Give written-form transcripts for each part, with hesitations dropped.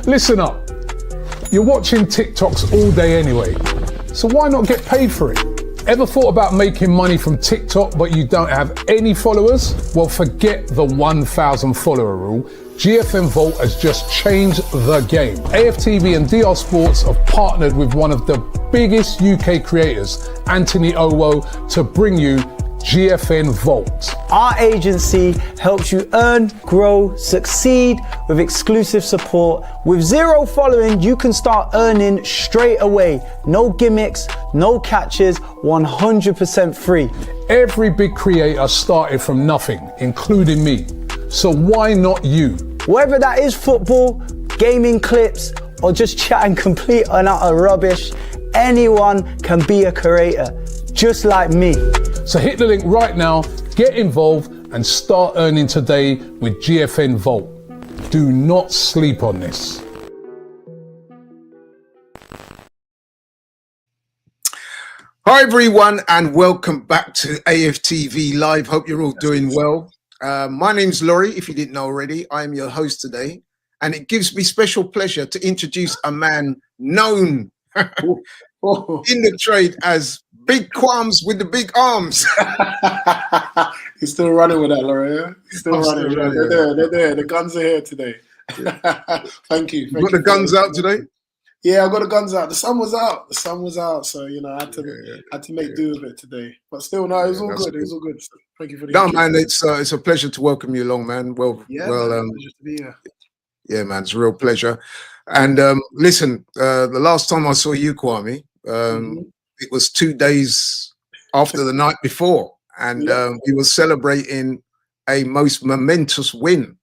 Listen up. You're watching TikToks all day anyway, so why not get paid for it? Ever thought about making money from TikTok but you don't have any followers? Well, forget the 1,000 follower rule. GFN Vault has just changed the game. AFTV and DR Sports have partnered with one of the biggest UK creators, Anthony Owo, to bring you GFN Vault. Our agency helps you earn, grow, succeed with exclusive support. With 0 following, you can start earning straight away. No gimmicks, no catches, 100% free. Every big creator started from nothing, including me. So why not you? Whether that is football, gaming clips, or just chatting complete and utter rubbish, anyone can be a creator, just like me. So hit the link right now, get involved, and start earning today with GFN Vault. Do not sleep on this. Hi everyone, and welcome back to AFTV Live. Hope you're all doing well. My name's Laurie, if you didn't know already. I'm your host today, and it gives me special pleasure to introduce a man known in the trade as Big Quams with the big arms. He's still running with that, Laurie. Yeah? He's still running. They're there. The guns are here today. Yeah. Thank you. You got the guns out today? Yeah, I got the guns out. The sun was out. So I had to make do with it today. But still, no, it was all good. It was all good. So thank you for the. No, man, it's a pleasure to welcome you along, man. Man, pleasure to be here. Yeah, man, it's a real pleasure. And listen, the last time I saw you, Kwame, it was 2 days after the night before, and we were celebrating a most momentous win.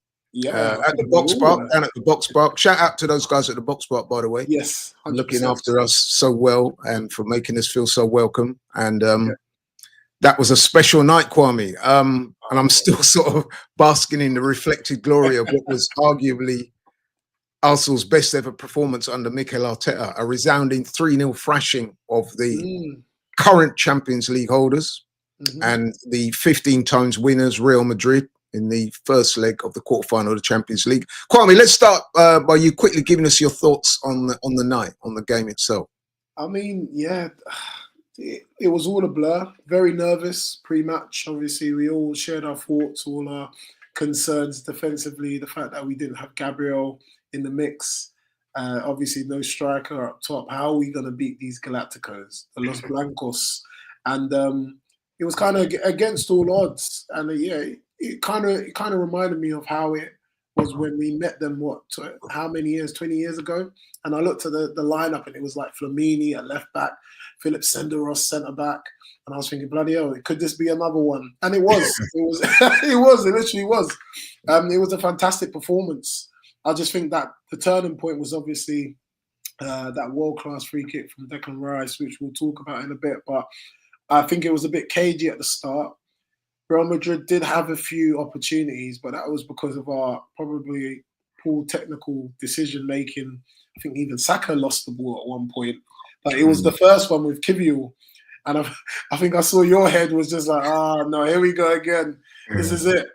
At the Box Park, down at the Box Park. Shout out to those guys at the Box Park, by the way. Yes, 100%. Looking after us so well and for making us feel so welcome. And that was a special night, Kwame. And I'm still sort of basking in the reflected glory of what was arguably Arsenal's best ever performance under Mikel Arteta, a resounding 3-0 thrashing of the current Champions League holders and the 15 times winners Real Madrid in the first leg of the quarterfinal of the Champions League. Kwame, let's start by you quickly giving us your thoughts on the night, on the game itself. I mean, it was all a blur. Very nervous pre-match. Obviously, we all shared our thoughts, all our concerns defensively. The fact that we didn't have Gabriel in the mix. Obviously, no striker up top. How are we going to beat these Galacticos, the Los Blancos? And it was kind of against all odds. And it kind of reminded me of how it was when we met them, how many years, 20 years ago? And I looked at the lineup and it was like Flamini at left back, Philip Senderos centre back. And I was thinking, bloody hell, could this be another one? And it was. It literally was. It was a fantastic performance. I just think that the turning point was obviously that world-class free kick from Declan Rice, which we'll talk about in a bit. But I think it was a bit cagey at the start. Real Madrid did have a few opportunities, but that was because of our probably poor technical decision-making. I think even Saka lost the ball at one point. But it was the first one with Kivior. And I think I saw your head was just like, no, here we go again. This is it.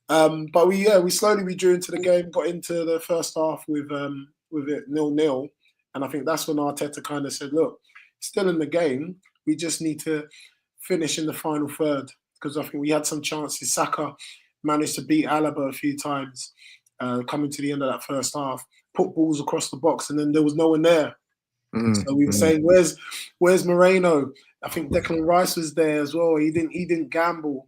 But we slowly drew into the game, got into the first half with it 0-0. And I think that's when Arteta kind of said, look, still in the game. We just need to finish in the final third. Because I think we had some chances. Saka managed to beat Alaba a few times coming to the end of that first half, put balls across the box, and then there was no one there. So we were saying, where's Moreno? I think Declan Rice was there as well. He didn't gamble.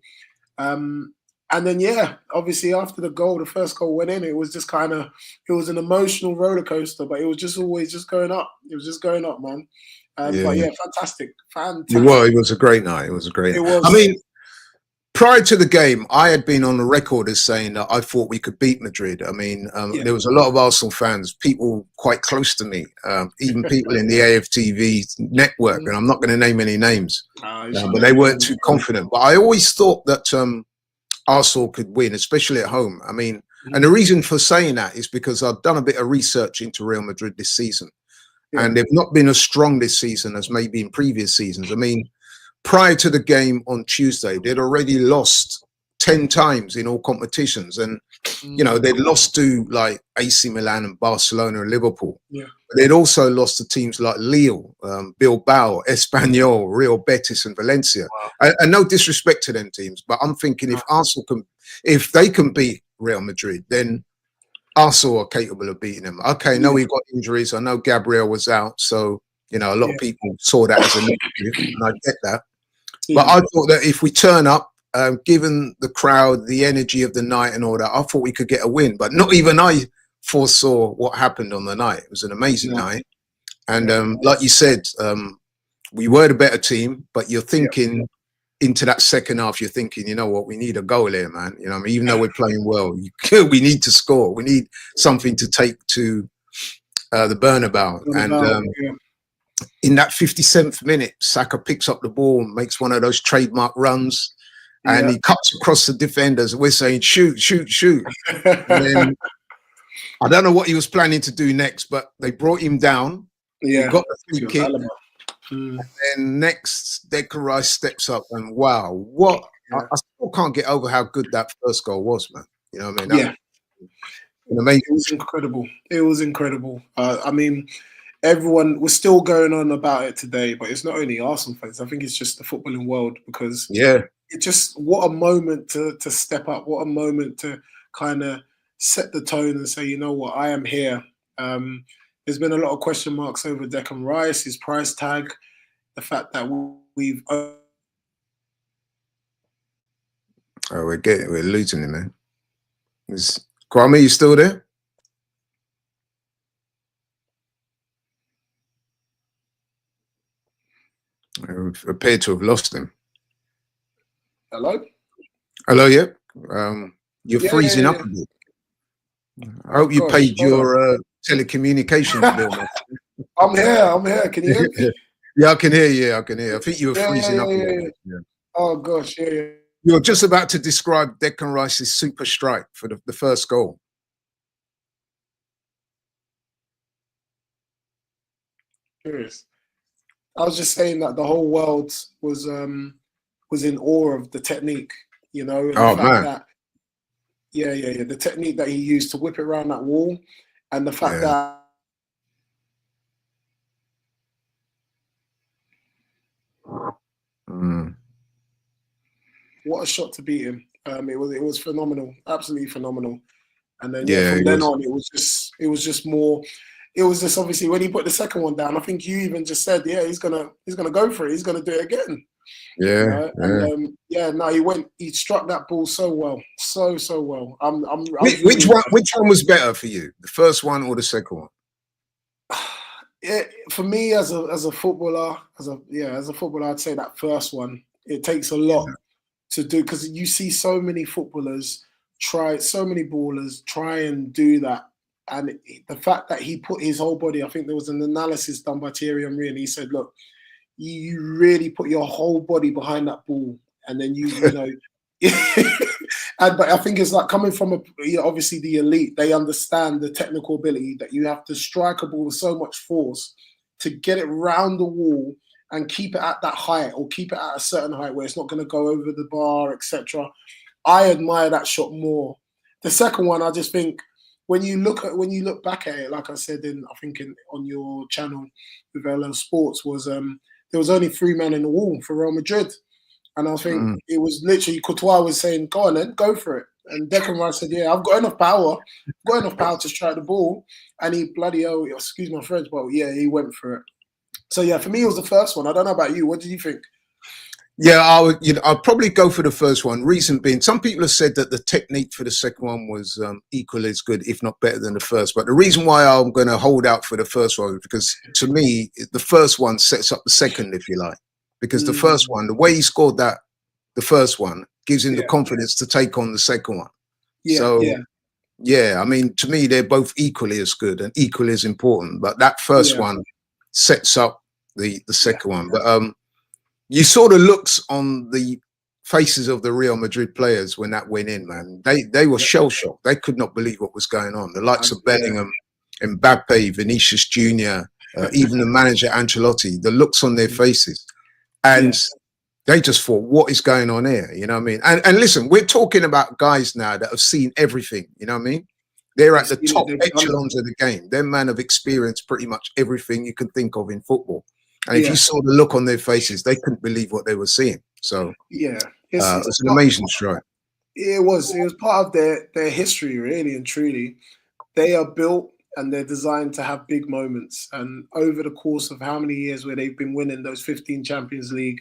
And then, obviously after the first goal went in, it was just it was an emotional roller coaster, but it was just always just going up. It was just going up, man. But fantastic. It was a great night. It was a great night. I mean, prior to the game, I had been on the record as saying that I thought we could beat Madrid. I mean, there was a lot of Arsenal fans, people quite close to me, even people in the AFTV network, and I'm not going to name any names, but they weren't too confident. But I always thought that Arsenal could win, especially at home. I mean, and the reason for saying that is because I've done a bit of research into Real Madrid this season, and they've not been as strong this season as maybe in previous seasons. I mean, prior to the game on Tuesday, they'd already lost 10 times in all competitions, and you know they'd lost to like AC Milan and Barcelona and Liverpool. Yeah. But they'd also lost to teams like Lille, Bilbao, Espanyol, Real Betis, and Valencia. And no disrespect to them teams, but I'm thinking if Arsenal if they can beat Real Madrid, then Arsenal are capable of beating them. Okay, no, we've got injuries. I know Gabriel was out, so you know a lot of people saw that as a negative, and I get that. But I thought that if we turn up, given the crowd, the energy of the night and all that, I thought we could get a win. But not even I foresaw what happened on the night. It was an amazing night. And like you said, we were the better team, but you're thinking into that second half, you're thinking, you know what, we need a goal here, man. You know what I mean? Even though we're playing well, we need to score. We need something to take to the Bernabeu. And in that 57th minute, Saka picks up the ball and makes one of those trademark runs, and he cuts across the defenders. We're saying, shoot, shoot, shoot. And then, I don't know what he was planning to do next, but they brought him down. He got the free kick. And then next, Declan Rice steps up, and wow, what I still can't get over how good that first goal was, man. You know what I mean? Amazing. It was incredible. It was incredible. I mean, everyone was still going on about it today, but it's not only Arsenal fans. I think it's just the footballing world, because it just, what a moment to step up. What a moment to kind of set the tone and say, you know what, I am here. There's been a lot of question marks over Declan Rice, his price tag, the fact that we've. We're losing him, man. Kwame, you still there? We appear to have lost him. Hello? Hello, yeah. You're freezing up a bit. I hope you paid your telecommunications bill. I'm here. Can you hear me? Yeah, I can hear you. I can hear. I think you were freezing up. Oh gosh, You're just about to describe Declan Rice's super strike for the first goal. Curious. I was just saying that the whole world was in awe of the technique, you know. And the fact that, the technique that he used to whip it around that wall, and the fact that what a shot to beat him. It was phenomenal, absolutely phenomenal. And then from then on, it was just more. It was just obviously when he put the second one down, I think you even just said, he's gonna go for it. He's gonna do it again. He struck that ball so well, so well. Which one was better for you, the first one or the second one? For me, as a footballer, I'd say that first one. It takes a lot to do, because you see so many footballers so many ballers try and do that. And the fact that he put his whole body, I think there was an analysis done by Thierry Henry, and he said, look, you really put your whole body behind that ball. And then you know, but I think it's like coming from obviously the elite, they understand the technical ability that you have to strike a ball with so much force to get it round the wall and keep it at that height, or keep it at a certain height where it's not going to go over the bar, etc. I admire that shot more. The second one, I just think, when you look back at it, like I said on your channel with LL Sports, was there was only 3 men in the wall for Real Madrid, and I think it was literally Courtois was saying, "Go on, then, go for it." And Declan Rice said, "Yeah, I've got enough power, to strike the ball." And he excuse my French, but he went for it. So for me, it was the first one. I don't know about you. What did you think? Yeah, I'd probably go for the first one. Reason being, some people have said that the technique for the second one was equally as good, if not better than the first. But the reason why I'm going to hold out for the first one is because, to me, the first one sets up the second, if you like. Because the first one, the way he scored the first one, gives him the confidence to take on the second one. I mean, to me, they're both equally as good and equally as important. But that first one sets up the second one. But you saw the looks on the faces of the Real Madrid players when that went in, man. They were shell-shocked. They could not believe what was going on. The likes of Bellingham, Mbappe, Vinicius Jr., even the manager Ancelotti, the looks on their faces. And They just thought, what is going on here? You know what I mean? And listen, we're talking about guys now that have seen everything. You know what I mean? They're at the top echelons of the game. They're men have experienced pretty much everything you can think of in football. And if you saw the look on their faces, they couldn't believe what they were seeing. So yeah, it's an amazing strike. It was part of their history, really and truly. They are built and they're designed to have big moments. And over the course of how many years where they've been winning those 15 Champions League,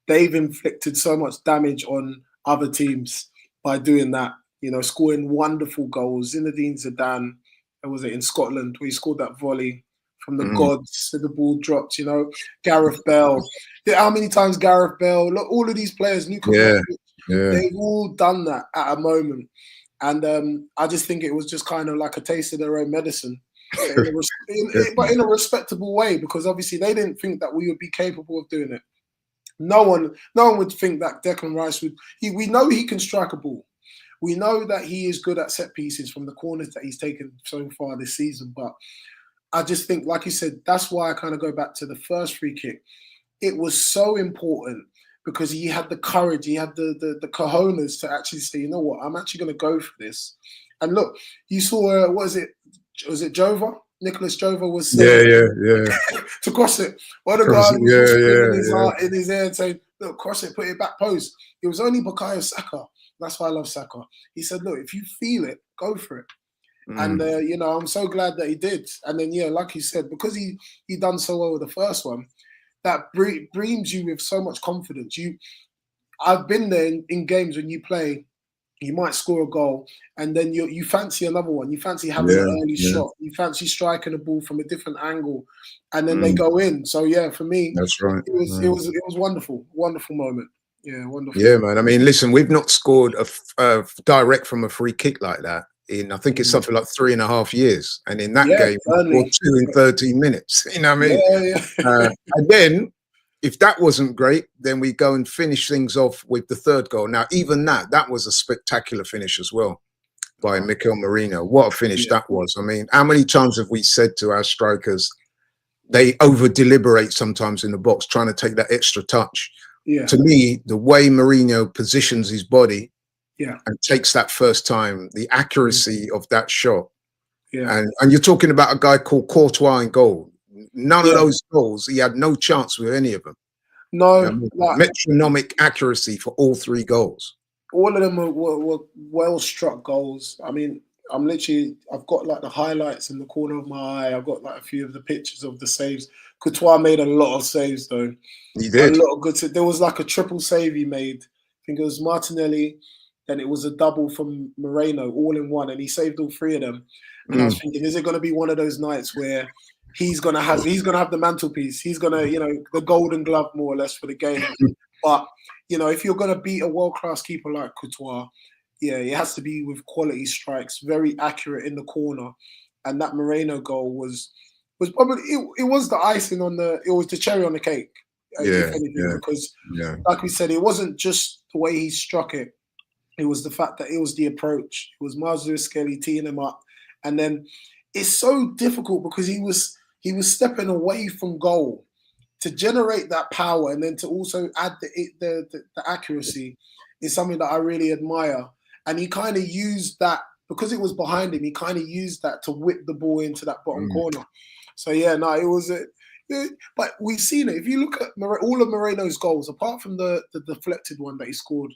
they've inflicted so much damage on other teams by doing that. You know, scoring wonderful goals. Zinedine Zidane, was it in Scotland, where he scored that volley from the gods, and the ball dropped. You know, Gareth Bale. How many times Gareth Bale? Look, all of these players, they've all done that at a moment. And I just think it was just kind of like a taste of their own medicine, but in a respectable way, because obviously they didn't think that we would be capable of doing it. No one would think that Declan Rice would. We know he can strike a ball. We know that he is good at set pieces from the corners that he's taken so far this season. But I just think, like you said, that's why I kind of go back to the first free kick. It was so important because he had the courage, he had the cojones to actually say, you know what, I'm actually going to go for this. And look, you saw, was it Jova? Nicholas Jova was to cross it. What a guy was in his ear and saying, look, cross it, put it back post. It was only Bukayo Saka. That's why I love Saka. He said, look, if you feel it, go for it. And, you know, I'm so glad that he did. And then, yeah, like you said, because he done so well with the first one, that breams you with so much confidence. I've been there in games when you play, you might score a goal and then you fancy another one. You fancy having an early shot. You fancy striking a ball from a different angle and then they go in. So, yeah, for me, that's right. It was wonderful. Wonderful moment. Yeah, wonderful. Yeah, man. I mean, listen, we've not scored a direct from a free kick like that in, I think it's something like 3.5 years. And in that game, we scored 2 in 13 minutes. You know what I mean? And then, if that wasn't great, then we go and finish things off with the third goal. Now, even that was a spectacular finish as well by Mikel Merino. What a finish that was. I mean, how many times have we said to our strikers, they over-deliberate sometimes in the box, trying to take that extra touch. Yeah. To me, the way Mourinho positions his body and takes that first time, the accuracy of that shot. Yeah. And you're talking about a guy called Courtois in goal. None of those goals, he had no chance with any of them. No. You know, like, metronomic accuracy for all 3 goals. All of them were well-struck goals. I mean, I've got like the highlights in the corner of my eye. I've got like a few of the pictures of the saves. Courtois made a lot of saves though. He did. A lot of good. There was like a triple save he made. I think it was Martinelli, then it was a double from Moreno, all in one, and he saved all 3 of them. And I was thinking, is it going to be one of those nights where he's gonna have the mantelpiece? He's gonna, you know, the golden glove more or less for the game. But you know, if you're gonna beat a world-class keeper like Courtois, it has to be with quality strikes, very accurate in the corner. And that Moreno goal was probably it was the icing on the, it was the cherry on the cake. Because like we said, it wasn't just the way he struck it. It was the fact that it was the approach. It was Miles Lewis-Skelly teeing him up. And then it's so difficult because he was stepping away from goal to generate that power, and then to also add the accuracy is something that I really admire. And he kind of used that, because it was behind him, he kind of used that to whip the ball into that bottom corner. So it was but we've seen it. If you look at all of Moreno's goals, apart from the deflected one that he scored,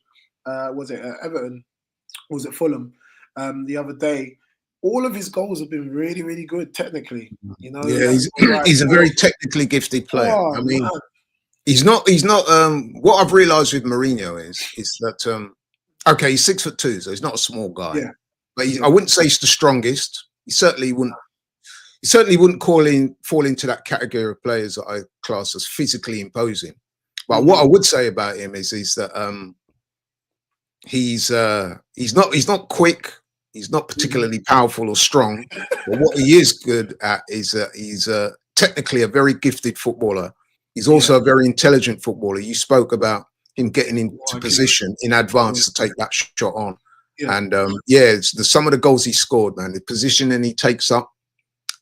was it Everton? Was it Fulham? The other day, all of his goals have been really, really good technically. You know, he's a very technically gifted player. I mean, he's not. What I've realised with Mourinho is that okay, he's 6'2", so he's not a small guy. Yeah. But I wouldn't say he's the strongest. He certainly wouldn't. He certainly wouldn't fall into that category of players that I class as physically imposing. But what I would say about him is that he's not quick. He's not particularly powerful or strong. But what he is good at is he's technically a very gifted footballer. He's also a very intelligent footballer. You spoke about him getting into position in advance to take that shot on. Yeah. And some of the goals he scored, man, the positioning he takes up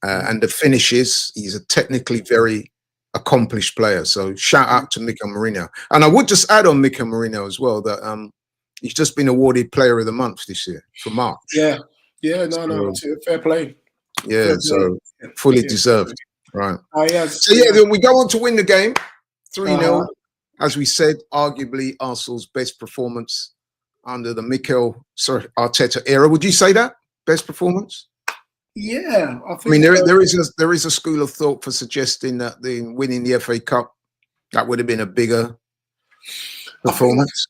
and the finishes, he's a technically very accomplished player. So shout out to Mikel Merino. And I would just add on Mikel Merino as well that he's just been awarded Player of the Month this year for March. Yeah, no, fair play. Yeah, Fair so play. fully deserved. Right. Yes. So yeah, then we go on to win the game, 3-0. As we said, arguably Arsenal's best performance under the Arteta era. Would you say that best performance? Yeah, I think. I mean, there is a school of thought for suggesting that the winning the FA Cup, that would have been a bigger performance.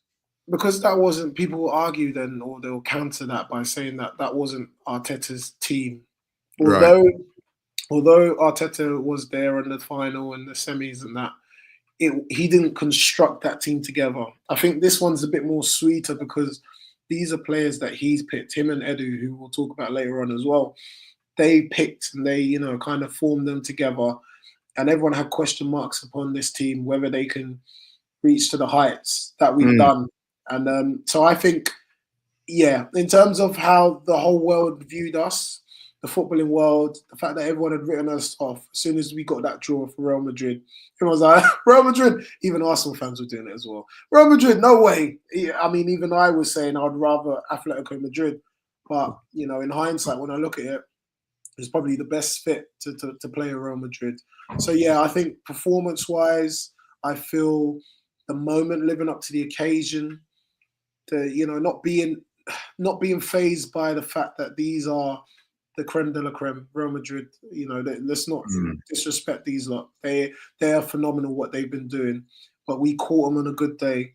Because that wasn't, people will argue then, or they'll counter that by saying that that wasn't Arteta's team. Although Arteta was there in the final and the semis and that, he didn't construct that team together. I think this one's a bit more sweeter because these are players that he's picked, him and Edu, who we'll talk about later on as well. They picked and they, kind of formed them together, and everyone had question marks upon this team, whether they can reach to the heights that we've done. And so I think, in terms of how the whole world viewed us, the footballing world, the fact that everyone had written us off as soon as we got that draw for Real Madrid, everyone was like, Real Madrid, even Arsenal fans were doing it as well. Real Madrid, no way. I mean, even I was saying I'd rather Atletico Madrid. But, in hindsight, when I look at it, it's probably the best fit to play Real Madrid. So, I think performance-wise, I feel the moment living up to the occasion, not being fazed by the fact that these are the creme de la creme, Real Madrid. Let's not disrespect these lot. They are phenomenal what they've been doing, but we caught them on a good day,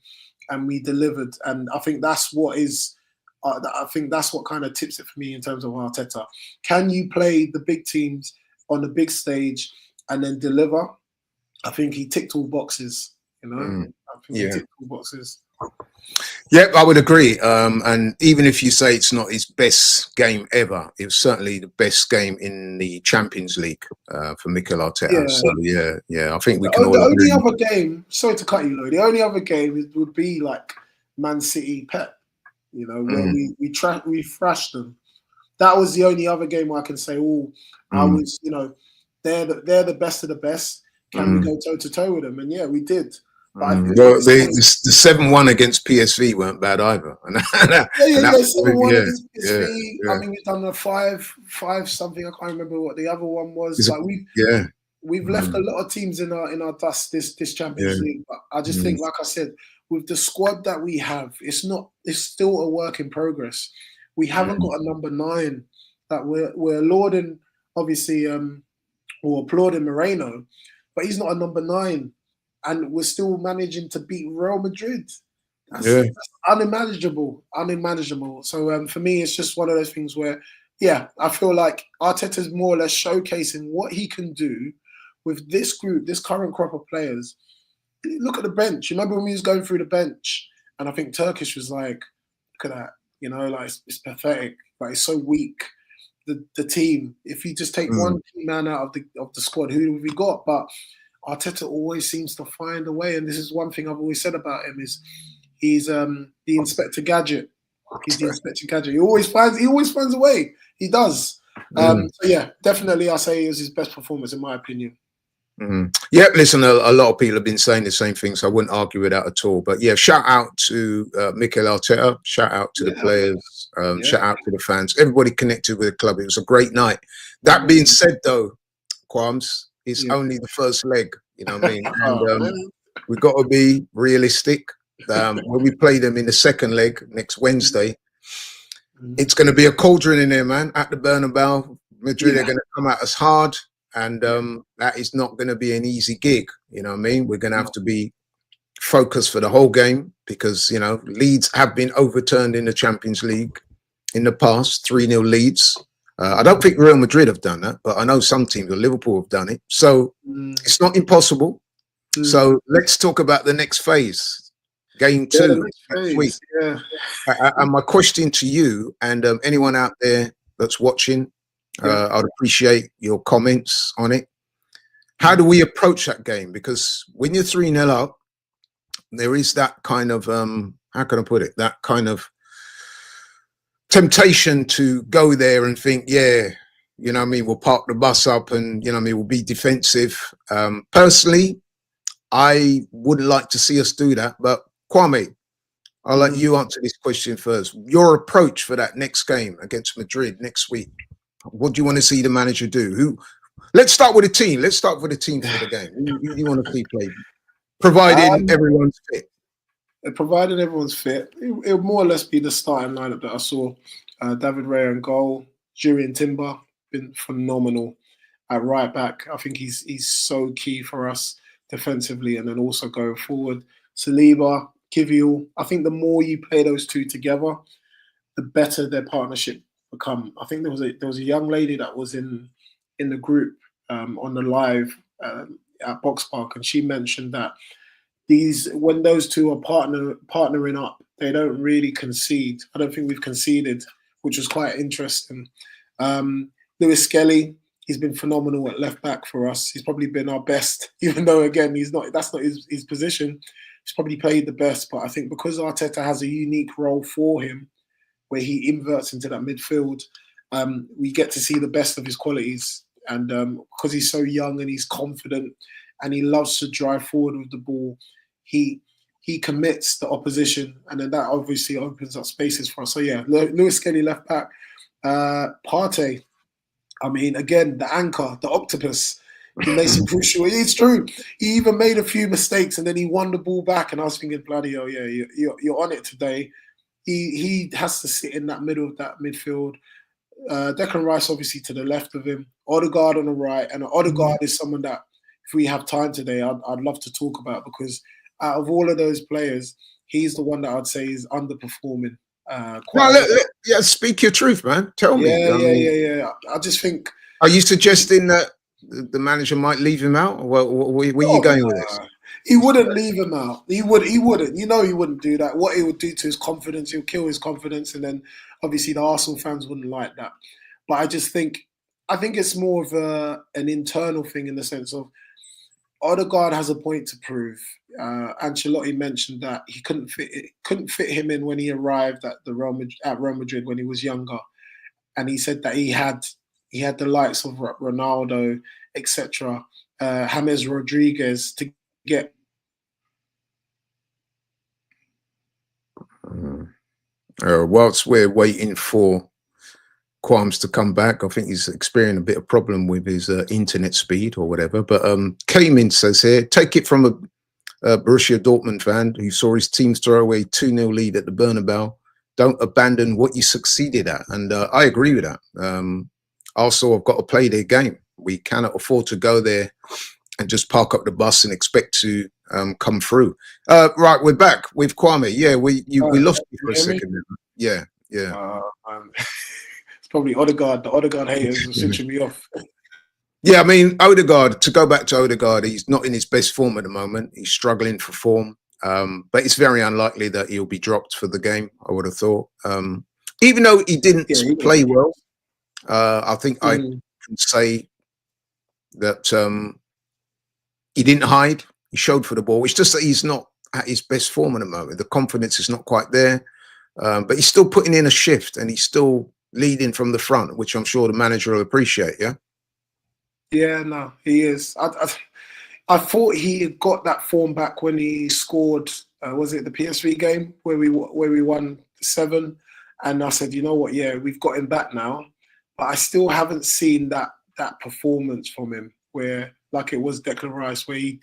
and we delivered. And I think that's what is. I think that's what kind of tips it for me in terms of Arteta. Can you play the big teams on the big stage and then deliver? I think he ticked all boxes. I think he ticked all boxes. Yeah, I would agree. And even if you say it's not his best game ever, it was certainly the best game in the Champions League for Mikel Arteta. Yeah. So I think we can all agree. The only other game, sorry to cut you, Lloyd. The only other game would be like Man City Pep, where we thrashed them. That was the only other game where I can say, I was, they're the best of the best. Can we go toe to toe with them? And we did. The 7-1 against PSV weren't bad either. 7-1 against PSV. I mean, we've done a 5 something. I can't remember what the other one was. We've left a lot of teams in our dust this Champions League. But I just think, like I said, with the squad that we have, it's still a work in progress. We haven't got a number 9 that we're lauding, obviously, or applauding Moreno, but he's not a number 9. And we're still managing to beat Real Madrid. That's unimaginable. So for me, it's just one of those things where, I feel like Arteta's more or less showcasing what he can do with this group, this current crop of players. Look at the bench. You remember when we was going through the bench, and I think Turkish was like, look at that. It's pathetic. But it's so weak. The team. If you just take one key man out of the squad, who have we got? But Arteta always seems to find a way, and this is one thing I've always said about him: is he's the Inspector Gadget. He's the Inspector Gadget. He always finds a way. He does. So definitely, I say it was his best performance in my opinion. Yeah, listen, a lot of people have been saying the same thing, so I wouldn't argue with that at all. But shout out to Mikel Arteta, shout out to the players, shout out to the fans, everybody connected with the club. It was a great night. That being said, though, Quams, it's only the first leg, you know what I mean? And we've got to be realistic. When we play them in the second leg next Wednesday, it's going to be a cauldron in there, man, at the Bernabeu. Madrid are going to come at us hard, and that is not going to be an easy gig, you know what I mean? We're going to have to be focused for the whole game because, leads have been overturned in the Champions League in the past, 3-0 leads. I don't think Real Madrid have done that, but I know some teams, or Liverpool, have done it. So it's not impossible. So let's talk about the next phase, game 2 next week. And my question to you and anyone out there that's watching, I'd appreciate your comments on it. How do we approach that game? Because when you're 3-0 up, there is that kind of, how can I put it, that kind of temptation to go there and think, You know what I mean? We'll park the bus up and, you know what I mean, we'll be defensive. Personally, I wouldn't like to see us do that. But Kwame, I'll let you answer this question first. Your approach for that next game against Madrid next week. What do you want to see the manager do? Let's start with a team. Let's start with a team for the game. Who you want to see play? Providing everyone's fit. Provided everyone's fit, it'll more or less be the starting lineup that I saw. David Raya in goal, Julian Timber been phenomenal at right back. I think he's so key for us defensively, and then also going forward. Saliba, Kivior. I think the more you play those two together, the better their partnership become. I think there was a young lady that was in the group on the live at Box Park, and she mentioned that when those two are partnering up, they don't really concede. I don't think we've conceded, which was quite interesting. Lewis Skelly, he's been phenomenal at left back for us. He's probably been our best, even though again that's not his position. He's probably played the best, but I think because Arteta has a unique role for him, where he inverts into that midfield, we get to see the best of his qualities. And because he's so young and he's confident and he loves to drive forward with the ball, he commits the opposition, and then that obviously opens up spaces for us. So yeah, Lewis Skelly left back, Partey. I mean, again, the anchor, the octopus. He made some crucial. It's true. He even made a few mistakes, and then he won the ball back. And I was thinking, bloody hell, yeah, you're on it today. He has to sit in that middle of that midfield. Declan Rice obviously to the left of him, Odegaard on the right, and Odegaard is someone that, if we have time today, I'd love to talk about, because out of all of those players, he's the one that I'd say is underperforming. Speak your truth, man. Tell me. Yeah. I just think. Are you suggesting that the manager might leave him out? Where are you going with this? He wouldn't leave him out. He wouldn't. You know, he wouldn't do that. What he would do to his confidence, he'll kill his confidence, and then obviously the Arsenal fans wouldn't like that. But I think it's more of an internal thing, in the sense of Odegaard has a point to prove. Ancelotti mentioned that he couldn't fit him in when he arrived at Real Madrid when he was younger, and he said that he had the likes of Ronaldo, etc., James Rodriguez to get. Whilst we're waiting for Quams to come back, I think he's experiencing a bit of problem with his internet speed or whatever. But Cayman says here, take it from a Borussia Dortmund fan who saw his team throw away 2-0 lead at the Bernabeu. Don't abandon what you succeeded at. And I agree with that. Also, have got to play their game. We cannot afford to go there and just park up the bus and expect to come through. Right, we're back with Kwame. Yeah, we lost you for a second. Yeah. It's probably Odegaard. The Odegaard haters are switching me off. Yeah, I mean, Odegaard, to go back to Odegaard, he's not in his best form at the moment. He's struggling for form. But it's very unlikely that he'll be dropped for the game, I would have thought. Even though he didn't play well, I think I can say that he didn't hide. He showed for the ball. It's just that he's not at his best form at the moment. The confidence is not quite there. But he's still putting in a shift, and he's still leading from the front, which I'm sure the manager will appreciate, yeah? Yeah, no, he is. I thought he had got that form back when he scored, was it the PSV game where we won 7? And I said, you know what, yeah, we've got him back now. But I still haven't seen that performance from him, where, like it was Declan Rice, where he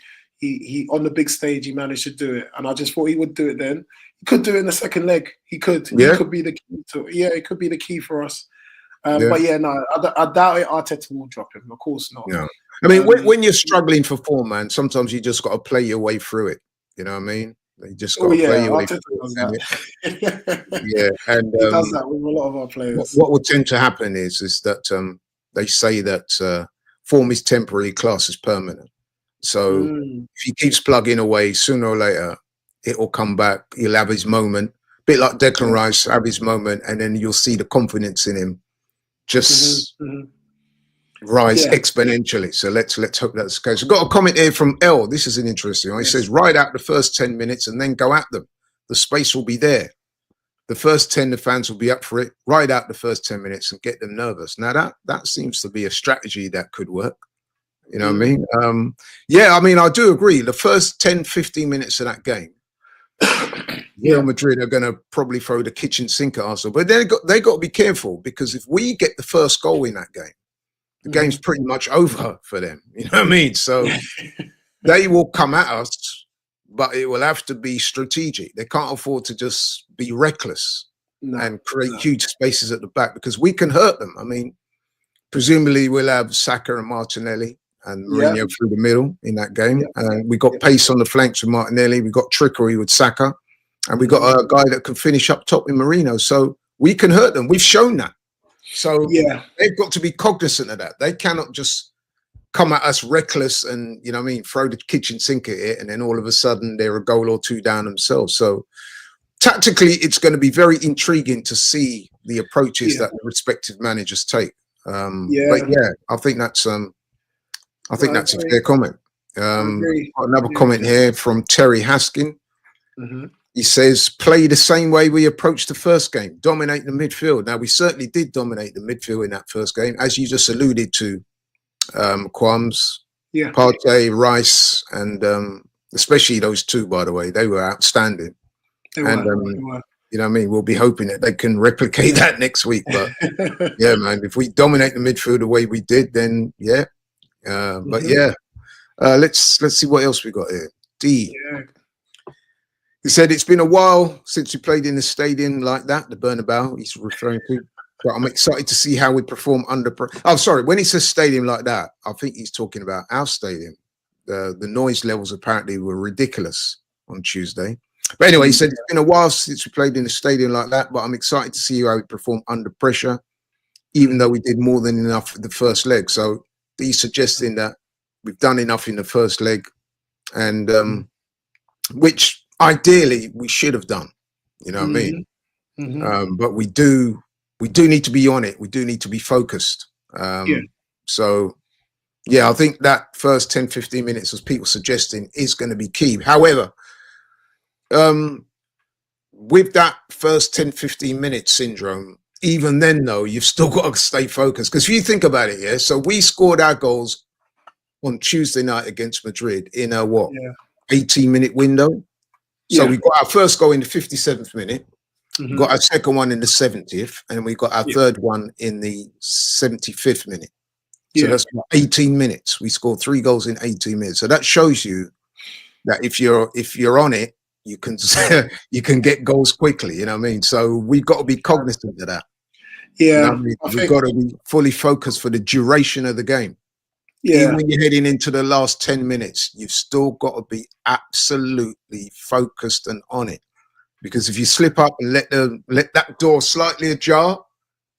on the big stage, he managed to do it. And I just thought he would do it then. He could do it in the second leg. He could. Yeah. He could be the key to it. Yeah, it could be the key for us. But yeah, no, I doubt it. Arteta will drop him. Of course not. Yeah. I mean, when you're struggling for form, man, sometimes you just got to play your way through it. You know what I mean? You just got to play your way through it. Yeah, and he does that with a lot of our players. What will tend to happen is that they say that form is temporary, class is permanent. So if he keeps plugging away, sooner or later, it will come back. He'll have his moment. A bit like Declan Rice, have his moment, and then you'll see the confidence in him just rise exponentially. So let's hope that's the case. I've got a comment here from L. This is an interesting one. He says, ride out the first 10 minutes and then go at them. The space will be there. the first 10, the fans will be up for it, ride out the first 10 minutes and get them nervous. Now that seems to be a strategy that could work. You know what I mean? Yeah, I mean, I do agree. The first 10, 15 minutes of that game, Real Madrid are going to probably throw the kitchen sink at Arsenal. But they got to be careful, because if we get the first goal in that game, the game's pretty much over for them. You know what I mean? So they will come at us, but it will have to be strategic. They can't afford to just be reckless and create huge spaces at the back, because we can hurt them. I mean, presumably we'll have Saka and Martinelli and Mourinho through the middle in that game. We got pace on the flanks with Martinelli. We got trickery with Saka. And we got a guy that can finish up top in Mourinho. So we can hurt them. We've shown that. So they've got to be cognizant of that. They cannot just come at us reckless and, you know what I mean, throw the kitchen sink at it, and then all of a sudden they're a goal or two down themselves. So tactically, it's going to be very intriguing to see the approaches that the respective managers take. But yeah, I think that's a fair comment. Another comment here from Terry Haskin. He says, play the same way we approached the first game, dominate the midfield. Now, we certainly did dominate the midfield in that first game, as you just alluded to, Quams, Partey, Rice, and especially those two, by the way. They were outstanding. You know what I mean? We'll be hoping that they can replicate that next week. But yeah, man, if we dominate the midfield the way we did, then yeah. But yeah, let's see what else we got here. D. He said, it's been a while since we played in the stadium like that, the Bernabeu he's referring to. But I'm excited to see how we perform under pressure. Oh, sorry. When he says stadium like that, I think he's talking about our stadium. The noise levels apparently were ridiculous on Tuesday. But anyway, he said, it's been a while since we played in a stadium like that, but I'm excited to see how we perform under pressure, even though we did more than enough in the first leg. So he's suggesting that we've done enough in the first leg, and which ideally we should have done, you know what I mean? But we do need to be on it. We do need to be focused. So yeah, I think that first 10, 15 minutes, as people suggesting, is going to be key. However, with that first 10, 15 minute syndrome, even then though, you've still got to stay focused. Because if you think about it, so we scored our goals on Tuesday night against Madrid in a 18-minute window. So we got our first goal in the 57th minute, we got our second one in the 70th, and we got our third one in the 75th minute. So that's 18 minutes. We scored 3 goals in 18 minutes. So that shows you that if you're on it, you can you can get goals quickly. You know what I mean? So we've got to be cognizant of that. Yeah, you know what I mean? We've got to be fully focused for the duration of the game. Even when you're heading into the last 10 minutes, you've still got to be absolutely focused and on it. Because if you slip up and let that door slightly ajar,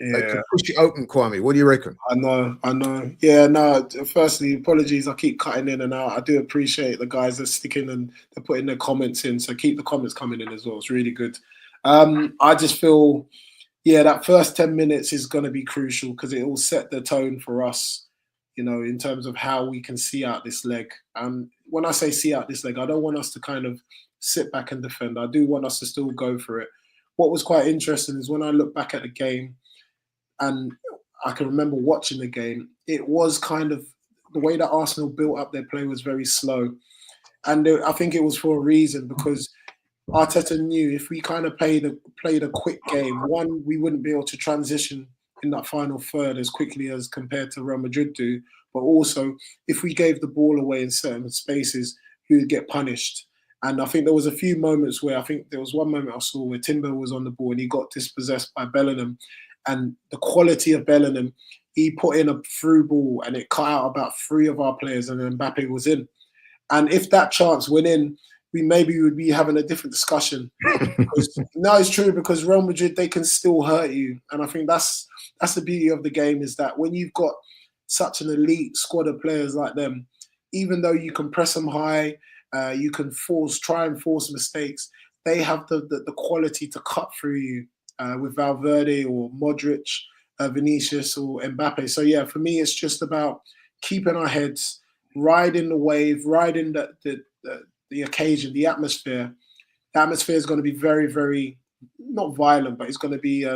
they can push it open, Kwame. What do you reckon? I know. Yeah, no, firstly, apologies. I keep cutting in and out. I do appreciate the guys that sticking and they're putting their comments in. So keep the comments coming in as well. It's really good. I just feel, that first 10 minutes is going to be crucial, because it will set the tone for us, you know, in terms of how we can see out this leg. When I say see out this leg, I don't want us to kind of sit back and defend. I do want us to still go for it. What was quite interesting is when I look back at the game, and I can remember watching the game, it was kind of the way that Arsenal built up their play was very slow. And I think it was for a reason, because Arteta knew if we kind of played a quick game, one, we wouldn't be able to transition in that final third as quickly as compared to Real Madrid do. But also, if we gave the ball away in certain spaces, we would get punished. And I think there was a few moments where, I think there was one moment I saw where Timber was on the ball and he got dispossessed by Bellingham. And the quality of Bellingham, he put in a through ball and it cut out about 3 of our players, and then Mbappe was in. And if that chance went in, we would be having a different discussion. No, it's true, because Real Madrid, they can still hurt you. And I think that's the beauty of the game, is that when you've got such an elite squad of players like them, even though you can press them high, you can try and force mistakes, they have the quality to cut through you with Valverde or Modric, Vinicius or Mbappe. So yeah, for me, it's just about keeping our heads, riding the wave, riding the occasion, the atmosphere. The atmosphere is going to be very, very, not violent, but it's going to be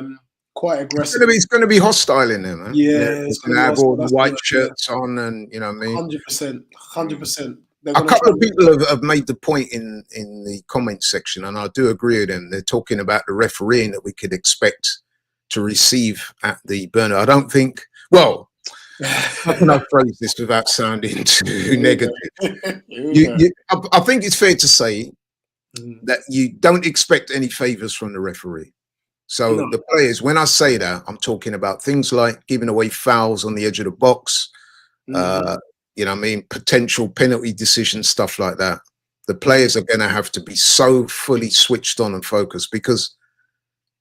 quite It's aggressive. going to be hostile in there, man. Yeah, It's it's going going to to be have all hostile. the That's the white word, shirts on, and you know what I mean. 100%, 100%. They're A going to couple try of people have made the point in the comments section, and I do agree with them. They're talking about the refereeing that we could expect to receive at the burner. I don't think. Well, how can I phrase this without sounding too negative? I think it's fair to say that you don't expect any favors from the referee. So No. the players, when I say that, I'm talking about things like giving away fouls on the edge of the box, you know what I mean, potential penalty decisions, stuff like that. The players are going to have to be so fully switched on and focused, because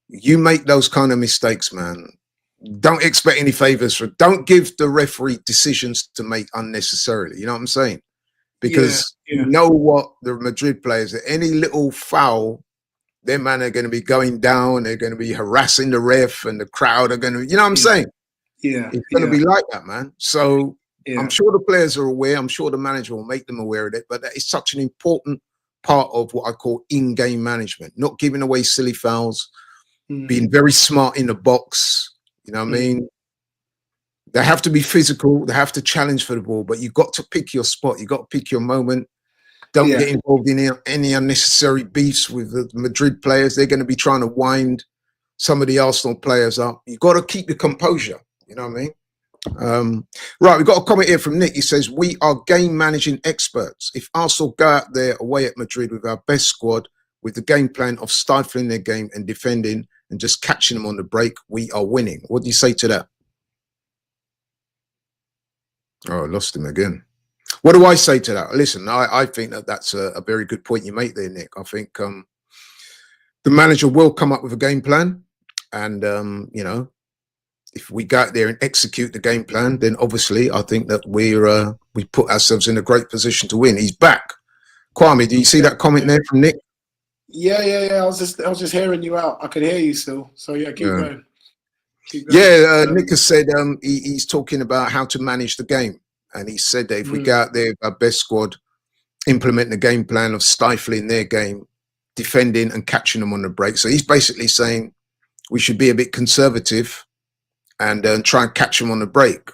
you make those kind of mistakes, man. Don't expect any favors. Don't give the referee decisions to make unnecessarily. You know what I'm saying? Because you know what the Madrid players, any little foul, their man are going to be going down. They're going to be harassing the ref, and the crowd are going to, you know what I'm saying? It's going to be like that, man. So I'm sure the players are aware. I'm sure the manager will make them aware of it. But that is such an important part of what I call in-game management. Not giving away silly fouls, being very smart in the box. You know what I mean? They have to be physical. They have to challenge for the ball. But you've got to pick your spot. You've got to pick your moment. Don't get involved in any unnecessary beefs with the Madrid players. They're going to be trying to wind some of the Arsenal players up. You've got to keep your composure. You know what I mean? Right, we've got a comment here from Nick. He says, we are game managing experts. If Arsenal go out there away at Madrid with our best squad, with the game plan of stifling their game and defending and just catching them on the break, we are winning. What do you say to that? Oh, I lost him again. What do I say to that? Listen, I think that's a very good point you make there, Nick. I think the manager will come up with a game plan, and you know, if we go out there and execute the game plan, then obviously I think that we put ourselves in a great position to win. He's back. Kwame, do you see that comment there from Nick? Yeah. I was just hearing you out. I could hear you still. So yeah, keep going. Nick has said he's talking about how to manage the game. And he said that if we go out there with our best squad, implement the game plan of stifling their game, defending and catching them on the break. So he's basically saying we should be a bit conservative and try and catch them on the break.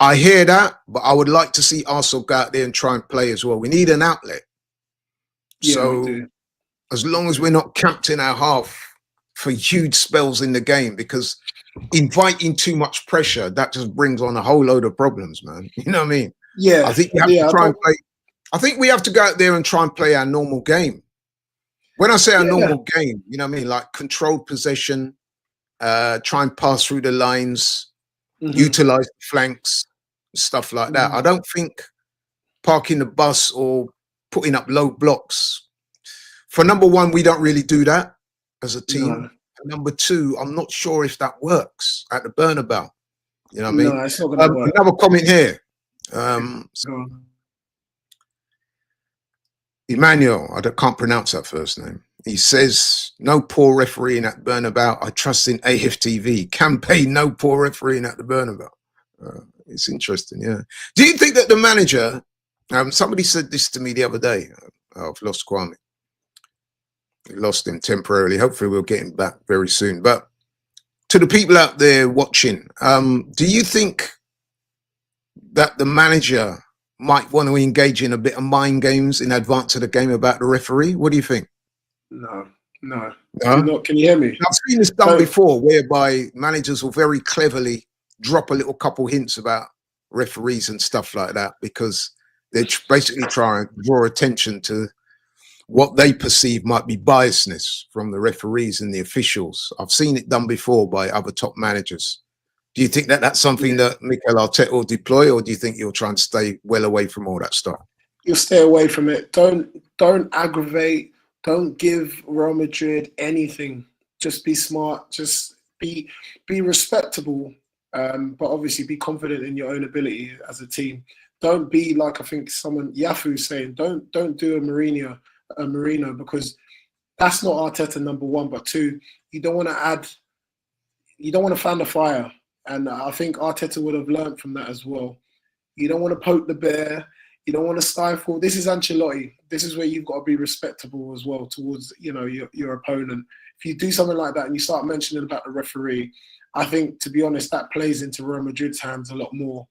I hear that, but I would like to see Arsenal go out there and try and play as well. We need an outlet. So as long as we're not camped in our half for huge spells in the game, because inviting too much pressure, that just brings on a whole load of problems, man. You know what I mean? Yeah. I think we have to try and play. I think we have to go out there and try and play our normal game. When I say our normal game, you know what I mean? Like controlled possession, try and pass through the lines, utilize the flanks, stuff like that. I don't think parking the bus or putting up low blocks. For number one, we don't really do that as a team. Number two, I'm not sure if that works at the Bernabeu. You know what I mean? No, it's not going to work. Another comment here. Emmanuel, I can't pronounce that first name. He says, no poor refereeing at Bernabeu. I trust in AFTV. Campaign, no poor refereeing at the Bernabeu. It's interesting, yeah. Do you think that the manager, somebody said this to me the other day. I've lost Kwame. We lost him temporarily. Hopefully we'll get him back very soon. But to the people out there watching, do you think that the manager might want to engage in a bit of mind games in advance of the game about the referee? What do you think? No. Can you hear me? I've seen this done before, whereby managers will very cleverly drop a little couple hints about referees and stuff like that, because they're basically trying to draw attention to what they perceive might be biasness from the referees and the officials. I've seen it done before by other top managers. Do you think that that's something that Mikel Arteta will deploy, or do you think you'll try and stay well away from all that stuff? You'll stay away from it. Don't aggravate. Don't give Real Madrid anything. Just be smart. Just be respectable. But obviously be confident in your own ability as a team. Don't be like, I think someone Yafu's saying, don't do a Mourinho, because that's not Arteta, number one. But two, you don't want to fan the fire. And I think Arteta would have learned from that as well. You don't want to poke the bear. You don't want to stifle. This is Ancelotti. This is where you've got to be respectable as well towards, you know, your opponent. If you do something like that and you start mentioning about the referee, I think, to be honest, that plays into Real Madrid's hands a lot more.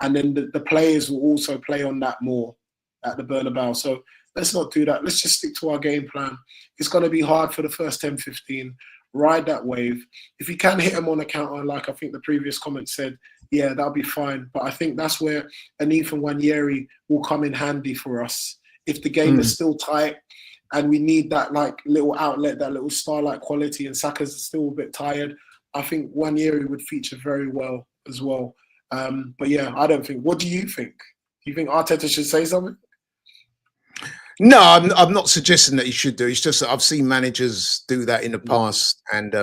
And then the players will also play on that more at the Bernabeu. So let's not do that. Let's just stick to our game plan. It's going to be hard for the first 10, 15. Ride that wave. If you can hit them on a counter, like I think the previous comment said, yeah, that'll be fine. But I think that's where an Ethan Nwaneri will come in handy for us. If the game is still tight and we need that like little outlet, that little starlight quality, and Saka's still a bit tired, I think Nwaneri would feature very well as well. But yeah, I don't think. What do you think? Do you think Arteta should say something? No, I'm not suggesting that he should do. It's just that I've seen managers do that in the past, and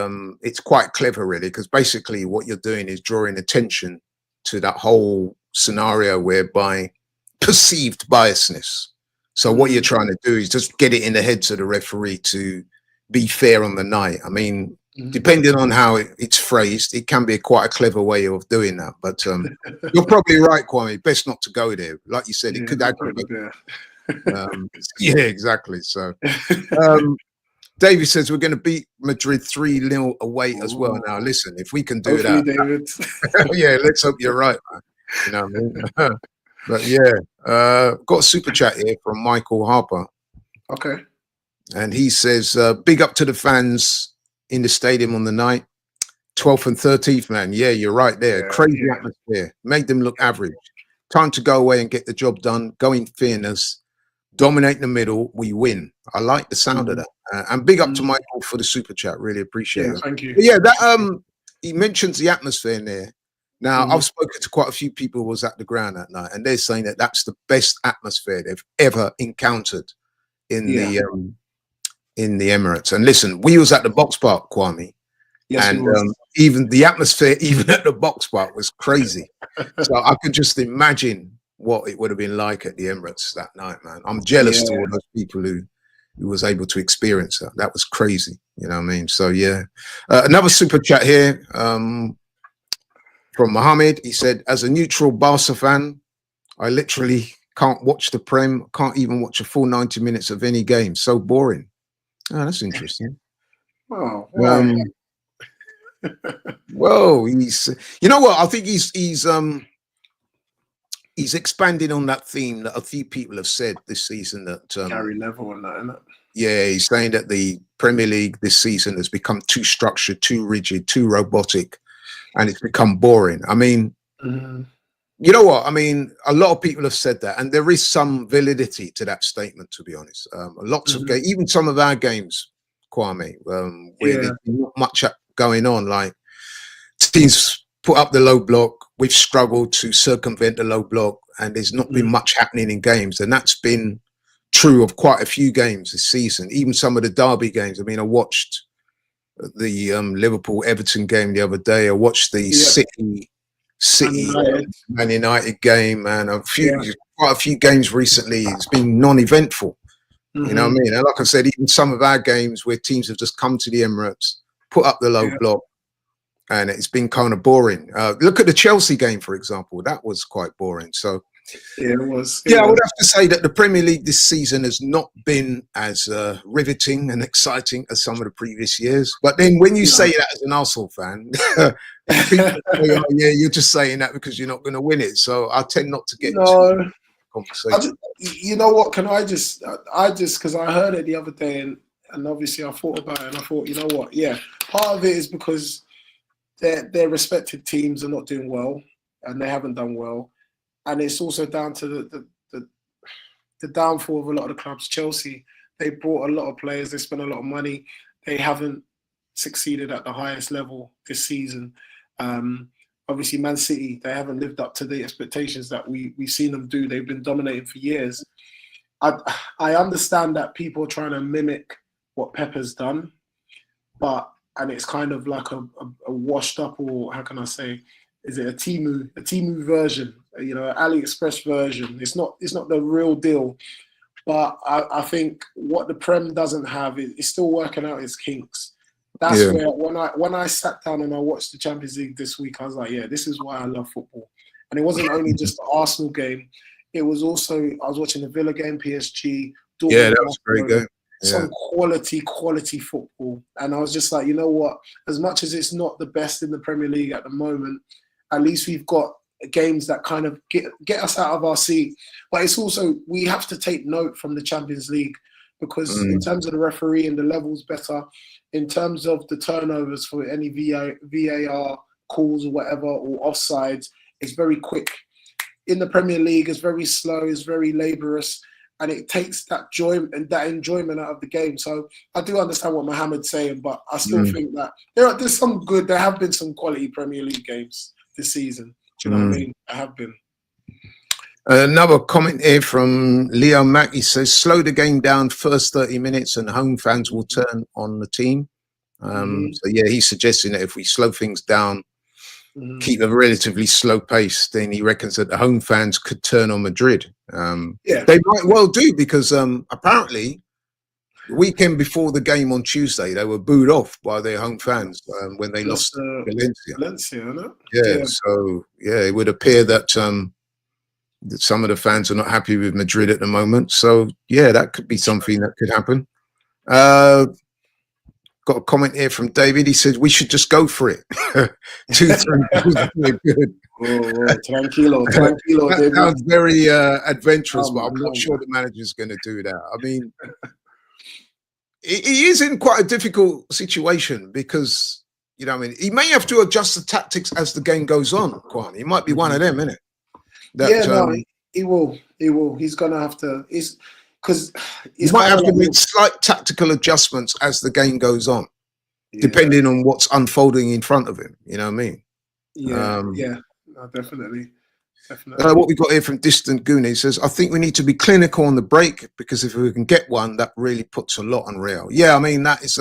it's quite clever, really, because basically what you're doing is drawing attention to that whole scenario whereby perceived biasness. So what you're trying to do is just get it in the heads of the referee to be fair on the night. I mean, depending on how it's phrased, it can be quite a clever way of doing that. But you're probably right, Kwame. Best not to go there. Like you said, it could aggravate. Yeah, exactly. So David says we're going to beat Madrid 3-0 away as well. Now, listen, if we can do Hopefully, that, David. yeah, let's hope you're right, man. You know what I mean? But yeah, got a super chat here from Michael Harper. Okay. And he says, big up to the fans in the stadium on the night. 12th and 13th, man. Yeah, you're right there. Yeah, Crazy atmosphere. Made them look average. Time to go away and get the job done. Go in fairness. Dominate the middle. We win. I like the sound of that. And big up to Michael for the super chat. Really appreciate it. Thank you. But yeah, that he mentions the atmosphere in there. Now, I've spoken to quite a few people who was at the ground that night, and they're saying that that's the best atmosphere they've ever encountered in the Emirates. And listen, we was at the box park, Kwame. Yes, and even the atmosphere, even at the box park, was crazy. So I could just imagine what it would have been like at the Emirates that night, man. I'm jealous to all those people who was able to experience that. That was crazy. You know what I mean? So yeah. Another super chat here from Mohammed. He said, as a neutral Barca fan, I literally can't watch the Prem, can't even watch a full 90 minutes of any game. So boring. Oh, that's interesting. Oh, well, he's, you know what? I think he's expanding on that theme that a few people have said this season, that Gary Neville and that, isn't it? Yeah, he's saying that the Premier League this season has become too structured, too rigid, too robotic, and it's become boring. I mean, you know what? I mean, a lot of people have said that, and there is some validity to that statement, to be honest. Lots of games, even some of our games, Kwame, where there's not much going on, like teams put up the low block, we've struggled to circumvent the low block, and there's not been much happening in games. And that's been true of quite a few games this season, even some of the derby games. I mean, I watched the Liverpool-Everton game the other day. I watched the City Man United game, and quite a few games recently. It's been non-eventful. You know what I mean? And like I said, even some of our games where teams have just come to the Emirates, put up the low block, and it's been kind of boring. Look at the Chelsea game, for example. That was quite boring. So, yeah, it was. I would have to say that the Premier League this season has not been as riveting and exciting as some of the previous years. But then when you say that as an Arsenal fan, people say, oh, yeah, you're just saying that because you're not going to win it. So I tend not to get into conversation. You know what? Because I heard it the other day, and obviously I thought about it, and I thought, you know what? Yeah, part of it is because their respective teams are not doing well, and they haven't done well. And it's also down to the downfall of a lot of the clubs. Chelsea, they brought a lot of players. They spent a lot of money. They haven't succeeded at the highest level this season. Obviously, Man City, they haven't lived up to the expectations that we've seen them do. They've been dominating for years. I understand that people are trying to mimic what Pep has done, and it's kind of like a washed up, or how can I say, is it a Temu version, you know, AliExpress version. It's not the real deal. But I think what the Prem doesn't have is still working out its kinks. That's where when I sat down and I watched the Champions League this week, I was like, yeah, this is why I love football. And it wasn't only just the Arsenal game. it was also, I was watching the Villa game, PSG, Yeah, Dortmund, that was a great Barcelona, game. Yeah. some quality football. And I was just like, you know what? As much as it's not the best in the Premier League at the moment, at least we've got games that kind of get us out of our seat. But it's also, we have to take note from the Champions League, because in terms of the referee and the levels better, in terms of the turnovers for any VAR calls or whatever, or offsides, it's very quick. In the Premier League, it's very slow, it's very laborious, and it takes that joy and that enjoyment out of the game. So I do understand what Mohammed's saying, but I still think that there's some good, there have been some quality Premier League games this season. Do you know what I mean? There have been. Another comment here from Leo Mack. He says, slow the game down first 30 minutes and home fans will turn on the team. So, yeah, he's suggesting that if we slow things down, keep a relatively slow pace, then he reckons that the home fans could turn on Madrid. They might well do, because apparently the weekend before the game on Tuesday, they were booed off by their home fans when they lost Valencia. No? Yeah, so, yeah, it would appear that that some of the fans are not happy with Madrid at the moment. So, yeah, that could be something that could happen. Got a comment here from David. He says, we should just go for it. 2-3 good. Tranquilo. That sounds very adventurous, but I'm not sure the manager's going to do that. I mean, he is in quite a difficult situation, because, you know what I mean, he may have to adjust the tactics as the game goes on, Kwan. He might be one of them, innit? He will. He's gonna have to. Because he might have to make slight tactical adjustments as the game goes on, depending on what's unfolding in front of him. You know what I mean? No, definitely. What we got here from Distant Goonie says, I think we need to be clinical on the break, because if we can get one, that really puts a lot on Real. Yeah, I mean, that is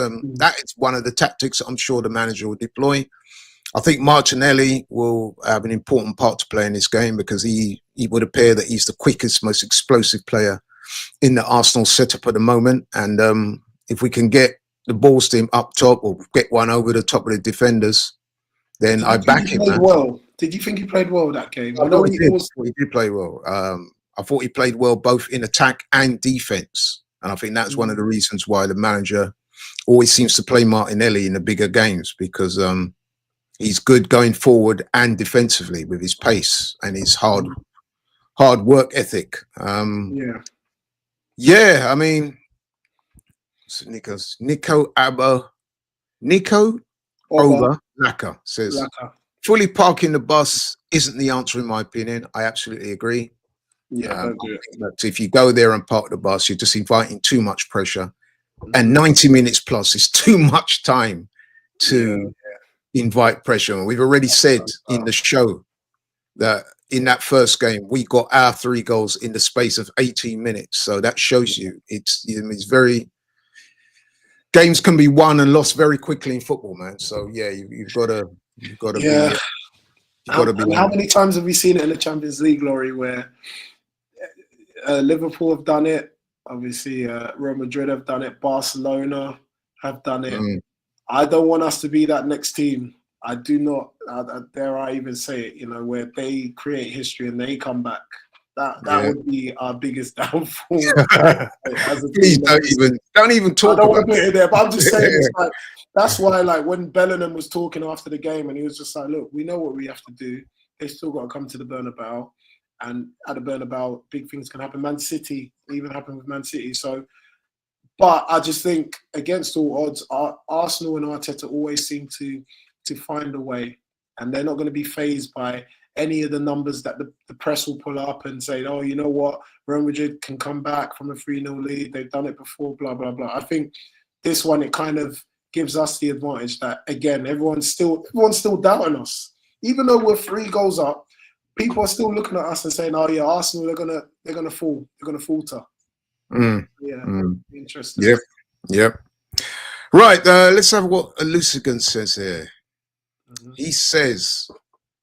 one of the tactics that I'm sure the manager will deploy. I think Martinelli will have an important part to play in this game, because he would appear that he's the quickest, most explosive player in the Arsenal setup at the moment. And if we can get the balls to him up top, or get one over the top of the defenders, then I back him. Well, did you think he played well that game? I thought he did play well. I thought he played well both in attack and defense, and I think that's one of the reasons why the manager always seems to play Martinelli in the bigger games, because he's good going forward and defensively with his pace and his hard work ethic. Yeah, I mean, Nico over Laka says, fully parking the bus isn't the answer, in my opinion. I absolutely agree. Don't do it. But if you go there and park the bus, you're just inviting too much pressure. And 90 minutes plus is too much time to invite pressure. And we've already said in the show that in that first game, we got our 3 goals in the space of 18 minutes. So that shows you it's very, games can be won and lost very quickly in football, man. So yeah, you've got to be. How many times have we seen it in the Champions League, Laurie, where Liverpool have done it? Obviously, Real Madrid have done it. Barcelona have done it. I don't want us to be that next team. I do not. Dare I even say it? You know, where they create history and they come back. That would be our biggest downfall. Please don't even talk. I don't want to put it there, but I'm just saying. It's like, that's why, like, when Bellingham was talking after the game, and he was just like, "Look, we know what we have to do. They still got to come to the Bernabeu, and at the Bernabeu, big things can happen. Man City, even happened with Man City. So, but I just think, against all odds, Arsenal and Arteta always seem to find a way, and they're not going to be fazed by any of the numbers that the press will pull up and say, oh, you know what, Real Madrid can come back from a 3-0 lead. They've done it before, blah, blah, blah. I think this one, it kind of gives us the advantage that, again, everyone's still doubting us. Even though we're 3 goals up, people are still looking at us and saying, oh, yeah, Arsenal, they're gonna fall. They're going to falter. Interesting. Yep. Right, let's have what Lucigan says here. He says,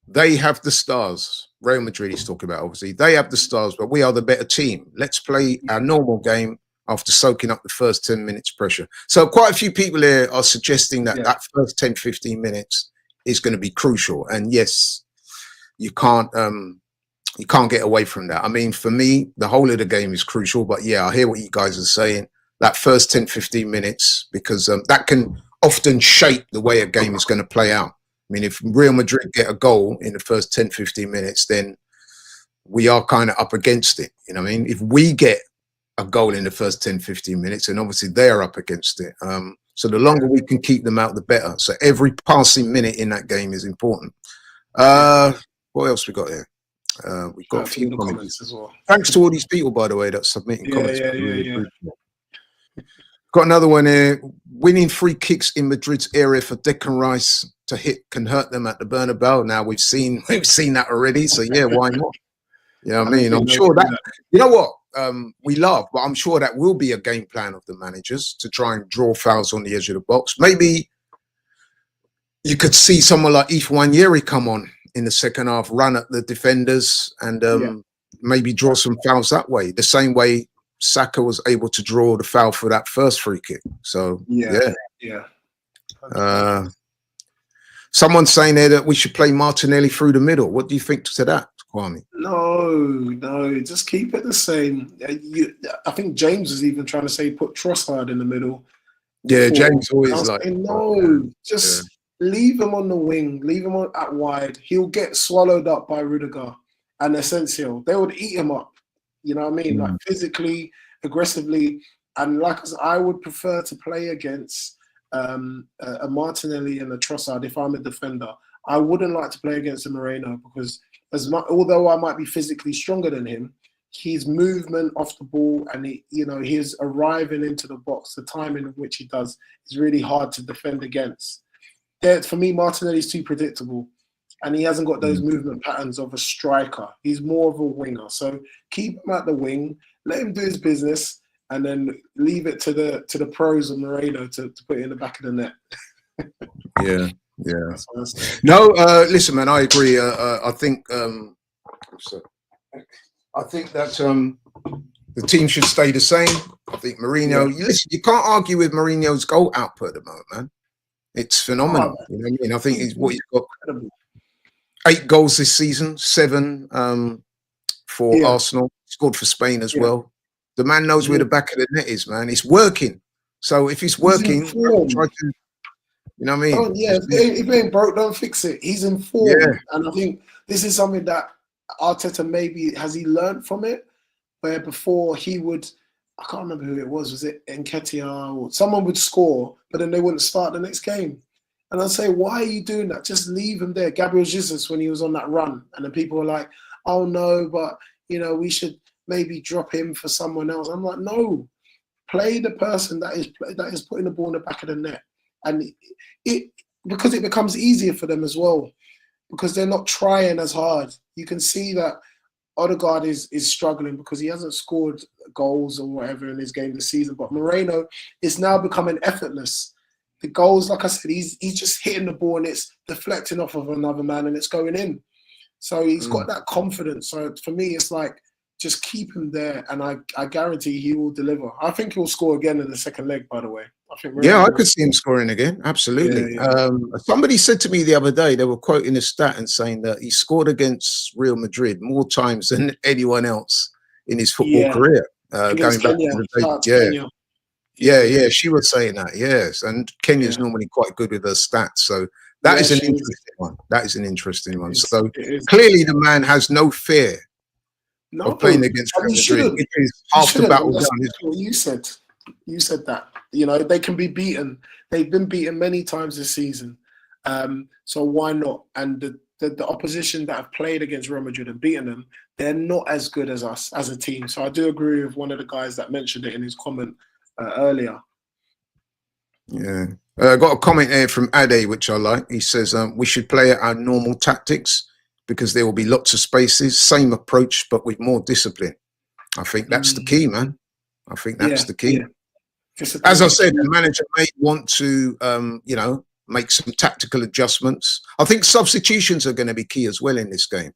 they have the stars. Real Madrid he's talking about, obviously. They have the stars, but we are the better team. Let's play our normal game after soaking up the first 10 minutes pressure. So quite a few people here are suggesting that that first 10, 15 minutes is going to be crucial. And yes, you can't You can't get away from that. I mean, for me, the whole of the game is crucial. But yeah, I hear what you guys are saying. That first 10, 15 minutes, because that can often shape the way a game is going to play out. I mean, if Real Madrid get a goal in the first 10, 15 minutes, then we are kind of up against it. You know what I mean? If we get a goal in the first 10, 15 minutes, and obviously they're up against it. So the longer we can keep them out, the better. So every passing minute in that game is important. What else we got here? We've got a few comments as well. Thanks to all these people, by the way, that's submitting comments. Yeah. Got another one here. Winning free kicks in Madrid's area for Declan Rice to hit can hurt them at the Bernabeu. Now we've seen that already. So yeah, why not? You know what I mean? I'm sure that, you know what? We laugh, but I'm sure that will be a game plan of the managers to try and draw fouls on the edge of the box. Maybe you could see someone like Ifwanyeri come on in the second half, run at the defenders, and maybe draw some fouls that way. The same way Saka was able to draw the foul for that first free kick. So yeah. Someone's saying there that we should play Martinelli through the middle. What do you think to that, Kwame? No, just keep it the same. I think James was even trying to say put Trossard in the middle. Yeah, James always like leave him on the wing, leave him at wide. He'll get swallowed up by Rudiger and Asensio. They would eat him up. You know what I mean? Like physically, aggressively, and like I said, I would prefer to play against a Martinelli and a Trossard if I'm a defender. I wouldn't like to play against a Moreno because although I might be physically stronger than him, his movement off the ball and his arriving into the box, the timing of which he does, is really hard to defend against. For me, Martinelli's too predictable. And he hasn't got those movement patterns of a striker. He's more of a winger. So keep him at the wing, let him do his business, and then leave it to the pros of Moreno to put it in the back of the net. Yeah. No, listen, man, I agree. I think that the team should stay the same. I think Mourinho. Listen, you can't argue with Mourinho's goal output at the moment, man. It's phenomenal. You know what I mean? I think he's got 8 goals this season, 7 for Arsenal, scored for Spain as well. The man knows where the back of the net is, man. It's working. So if it's working, try to, you know what I mean? If it ain't broke, don't fix it. He's in form. Yeah. And I think this is something that Arteta has he learned from it? Where before he would, I can't remember who it was it Nketiah or someone would score, but then they wouldn't start the next game. And I'd say, why are you doing that? Just leave him there. Gabriel Jesus, when he was on that run, and then people were like, oh no, but we should maybe drop him for someone else. I'm like, no, play the person that is putting the ball in the back of the net. And because it becomes easier for them as well, because they're not trying as hard. You can see that Odegaard is struggling because he hasn't scored goals or whatever in his game this season. But Moreno is now becoming effortless. The goals, like I said, he's just hitting the ball and it's deflecting off of another man and it's going in. So he's got that confidence. So for me, it's like, just keep him there and I guarantee he will deliver. I think he'll score again in the second leg, by the way. I could see him scoring again. Absolutely. Somebody said to me the other day, they were quoting a stat and saying that he scored against Real Madrid more times than anyone else in his football career. Going back to the day. She was saying that, yes. And Kenya's normally quite good with her stats. So that is an interesting one. That is an interesting one. So clearly the man has no fear of playing against Real Madrid. It is half the battle done. What you said. You said that. They can be beaten. They've been beaten many times this season. So why not? And the opposition that have played against Real Madrid and beaten them, they're not as good as us as a team. So I do agree with one of the guys that mentioned it in his comment earlier. Yeah. I got a comment here from Ade, which I like. He says, we should play at our normal tactics because there will be lots of spaces, same approach, but with more discipline. I think that's the key, man. I think that's the key. As I said, the manager may want to, make some tactical adjustments. I think substitutions are going to be key as well in this game.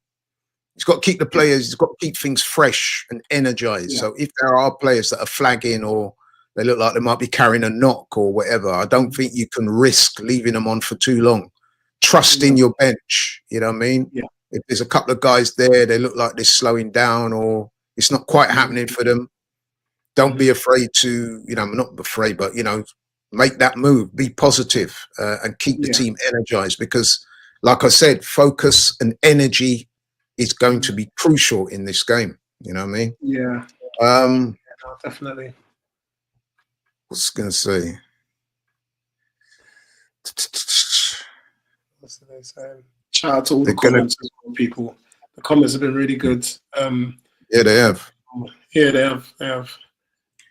He's got to keep the players, he's got to keep things fresh and energized. So if there are players that are flagging or they look like they might be carrying a knock or whatever, I don't think you can risk leaving them on for too long. Trust in your bench, you know what I mean? If there's a couple of guys there, they look like they're slowing down or it's not quite happening for them. Don't be afraid to, not afraid, but, make that move, be positive, and keep the team energized because, like I said, focus and energy is going to be crucial in this game. You know what I mean? Yeah. Definitely. What's going to say? What's they saying? Shout out to all the comments as well, people. The comments have been really good. Yeah, they have. Yeah, they have. They have.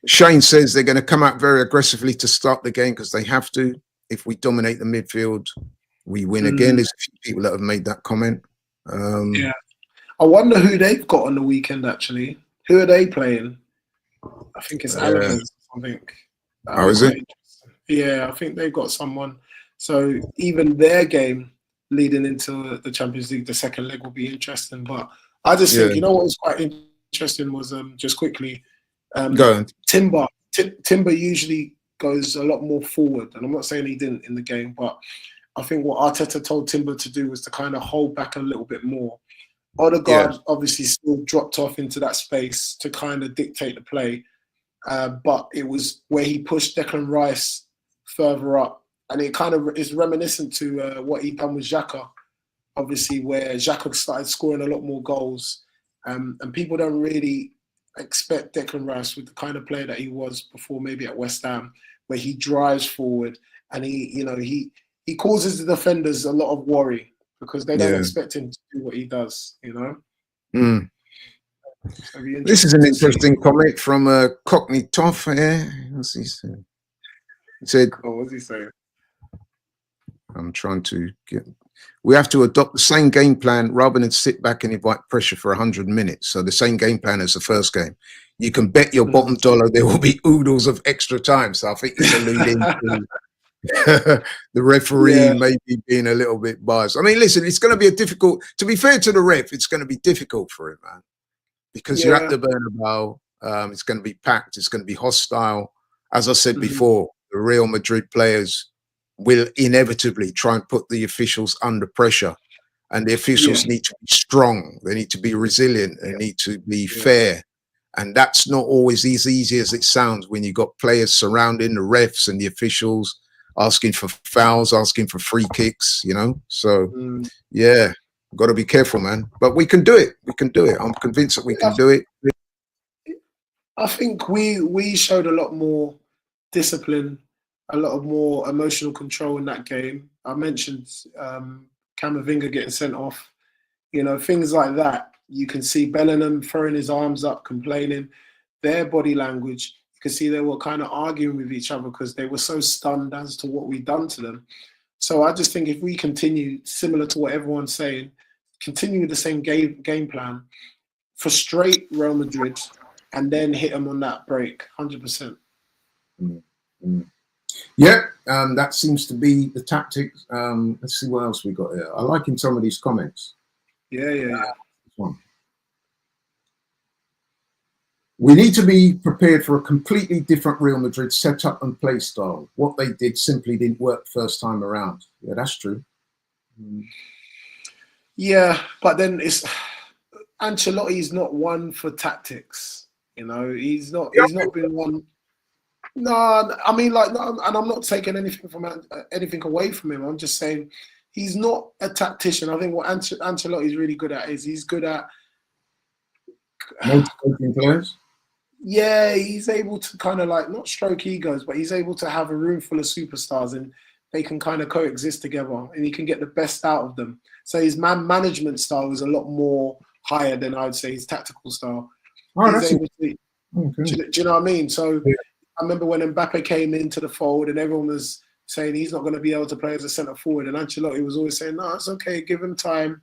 Shane says they're going to come out very aggressively to start the game because they have to. If we dominate the midfield, we win again. There's a few people that have made that comment. Yeah. I wonder who they've got on the weekend, actually. Who are they playing? I think it's Alabama or something. Oh, is it? Yeah, I think they've got someone. So even their game leading into the Champions League, the second leg will be interesting. But I just think, what was quite interesting was just quickly, Timber usually goes a lot more forward. And I'm not saying he didn't in the game, but I think what Arteta told Timber to do was to kind of hold back a little bit more. Odegaard obviously still dropped off into that space to kind of dictate the play. But it was where he pushed Declan Rice further up. And it kind of is reminiscent to what he'd done with Xhaka, obviously, where Xhaka started scoring a lot more goals. And people don't really expect Declan Rice with the kind of player that he was before, maybe at West Ham, where he drives forward and he causes the defenders a lot of worry because they don't expect him to do what he does, So this is an interesting comment from Cockney Toff here. What's he saying? He said, what's he saying? I'm trying to get... We have to adopt the same game plan rather than sit back and invite pressure for 100 minutes. So the same game plan as the first game. You can bet your bottom dollar there will be oodles of extra time. So I think he's alluding to the referee maybe being a little bit biased. I mean, listen, it's going to be to be fair to the ref, it's going to be difficult for him, man. Because you're at the Bernabeu, it's going to be packed, it's going to be hostile. As I said before, the Real Madrid players will inevitably try and put the officials under pressure. And the officials need to be strong, they need to be resilient, they need to be fair. And that's not always as easy as it sounds when you've got players surrounding the refs and the officials, asking for fouls, asking for free kicks, So, got to be careful, man. But we can do it. We can do it. I'm convinced that we can do it. I think we showed a lot more discipline, a lot of more emotional control in that game. I mentioned Camavinga getting sent off. Things like that. You can see Bellingham throwing his arms up, complaining. Their body language, you can see they were kind of arguing with each other because they were so stunned as to what we'd done to them. So I just think if we continue, similar to what everyone's saying, continue with the same game plan, frustrate Real Madrid, and then hit them on that break, 100%. Yeah, that seems to be the tactic. Let's see what else we got here. I like in some of these comments. Yeah. This one. We need to be prepared for a completely different Real Madrid setup and play style. What they did simply didn't work first time around. Yeah, that's true. Yeah, but then Ancelotti's not one for tactics. He's not been one. No, I mean, and I'm not taking anything away from him. I'm just saying he's not a tactician. I think what Ancelotti's really good at is he's good at motivating players. Yeah, he's able to kind of not stroke egos, but he's able to have a room full of superstars and they can kind of coexist together and he can get the best out of them. So his management style is a lot more higher than I'd say his tactical style. Do you know what I mean? So I remember when Mbappe came into the fold and everyone was saying he's not going to be able to play as a centre forward, and Ancelotti was always saying, no, it's okay, give him time,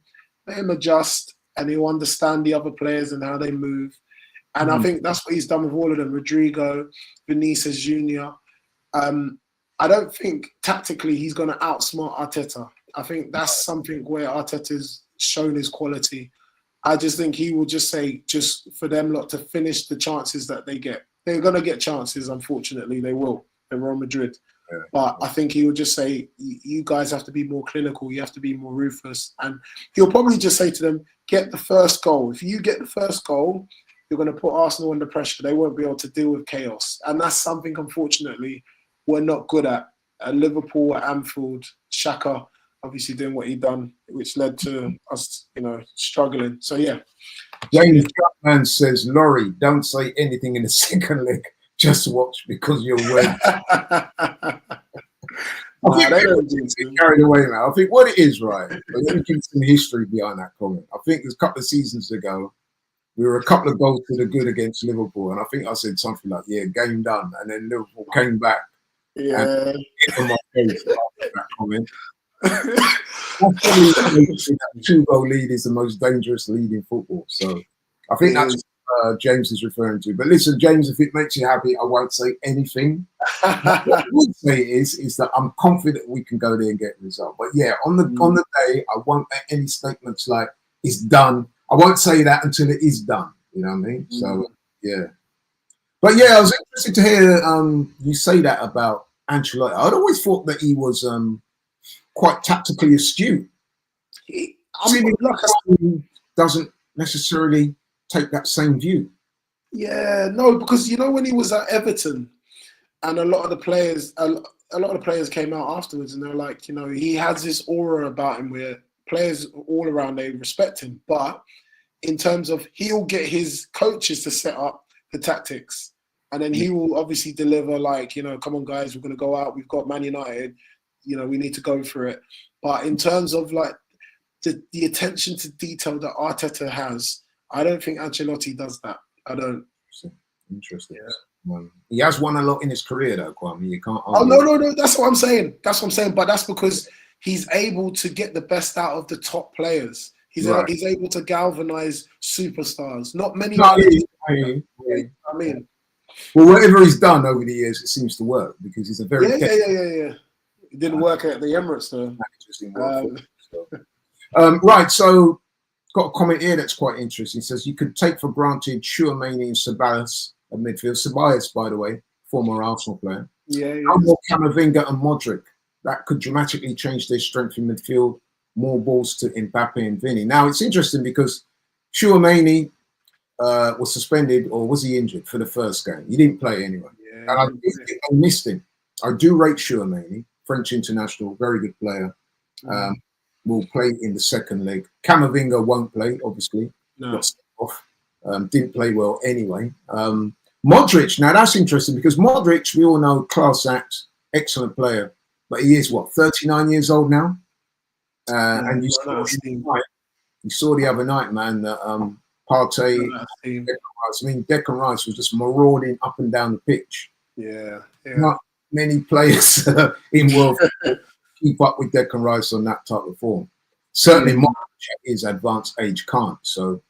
let him adjust, and he'll understand the other players and how they move. And I think that's what he's done with all of them, Rodrigo, Vinicius Jr. I don't think tactically he's going to outsmart Arteta. I think that's something where Arteta's shown his quality. I just think he will just say, just for them lot to finish the chances that they get. They're going to get chances, unfortunately. They will. They're Real Madrid. But I think he would just say, you guys have to be more clinical. You have to be more ruthless. And he'll probably just say to them, get the first goal. If you get the first goal, you're going to put Arsenal under pressure. They won't be able to deal with chaos. And that's something, unfortunately, we're not good at. At Liverpool, at Anfield, Xhaka obviously doing what he done, which led to us, struggling. So, yeah. James Chapman says, Laurie, don't say anything in the second leg. Just watch because you're winning. I think they carried away now. I think what it is, right? Let me give some history behind that comment. I think there's a couple of seasons ago, we were a couple of goals to the good against Liverpool, and I think I said something like, "Yeah, game done," and then Liverpool came back. Yeah. And hit on my face after that comment. That 2-goal lead is the most dangerous lead in football. So I think that's what James is referring to. But listen, James, if it makes you happy, I won't say anything. What I would say is that I'm confident we can go there and get a result. But yeah, on the day, I won't make any statements like it's done. I won't say that until it is done. You know what I mean? So yeah. But yeah, I was interested to hear you say that about Ancelotti. I'd always thought that he was quite tactically astute. He doesn't necessarily take that same view. Yeah, no, because when he was at Everton, and a lot of the players came out afterwards, and they're like, he has this aura about him where players all around they respect him, but in terms of he'll get his coaches to set up the tactics. And then he will obviously deliver come on, guys, we're going to go out. We've got Man United. We need to go for it. But in terms of the attention to detail that Arteta has, I don't think Ancelotti does that. I don't. Interesting. Yeah. He has won a lot in his career, though, Kwame. You can't. Oh, no. That's what I'm saying. But that's because he's able to get the best out of the top players. He's able to galvanize superstars. Not many. I mean. Well, whatever he's done over the years, it seems to work because he's a very yeah. It didn't work at the Emirates though. Right, so got a comment here that's quite interesting. It says you could take for granted Tchouaméni and Ceballos at midfield. Ceballos, by the way, former Arsenal player. Yeah. More Camavinga and Modric. That could dramatically change their strength in midfield. More balls to Mbappe and Vinny. Now it's interesting because Tchouaméni was suspended, or was he injured for the first game? He didn't play anyway. Yeah, and I missed him. I do rate Tchouaméni, French international, very good player. Will play in the second leg. Camavinga won't play, obviously. No. Got sent off. Didn't play well anyway. Modric, now that's interesting because Modric, we all know, class act, excellent player. But he is, 39 years old now? And you saw the other night, man, that Partey, Declan Rice was just marauding up and down the pitch. Yeah. Not many players in world keep up with Declan Rice on that type of form. Certainly, Modric at his advanced age can't. So,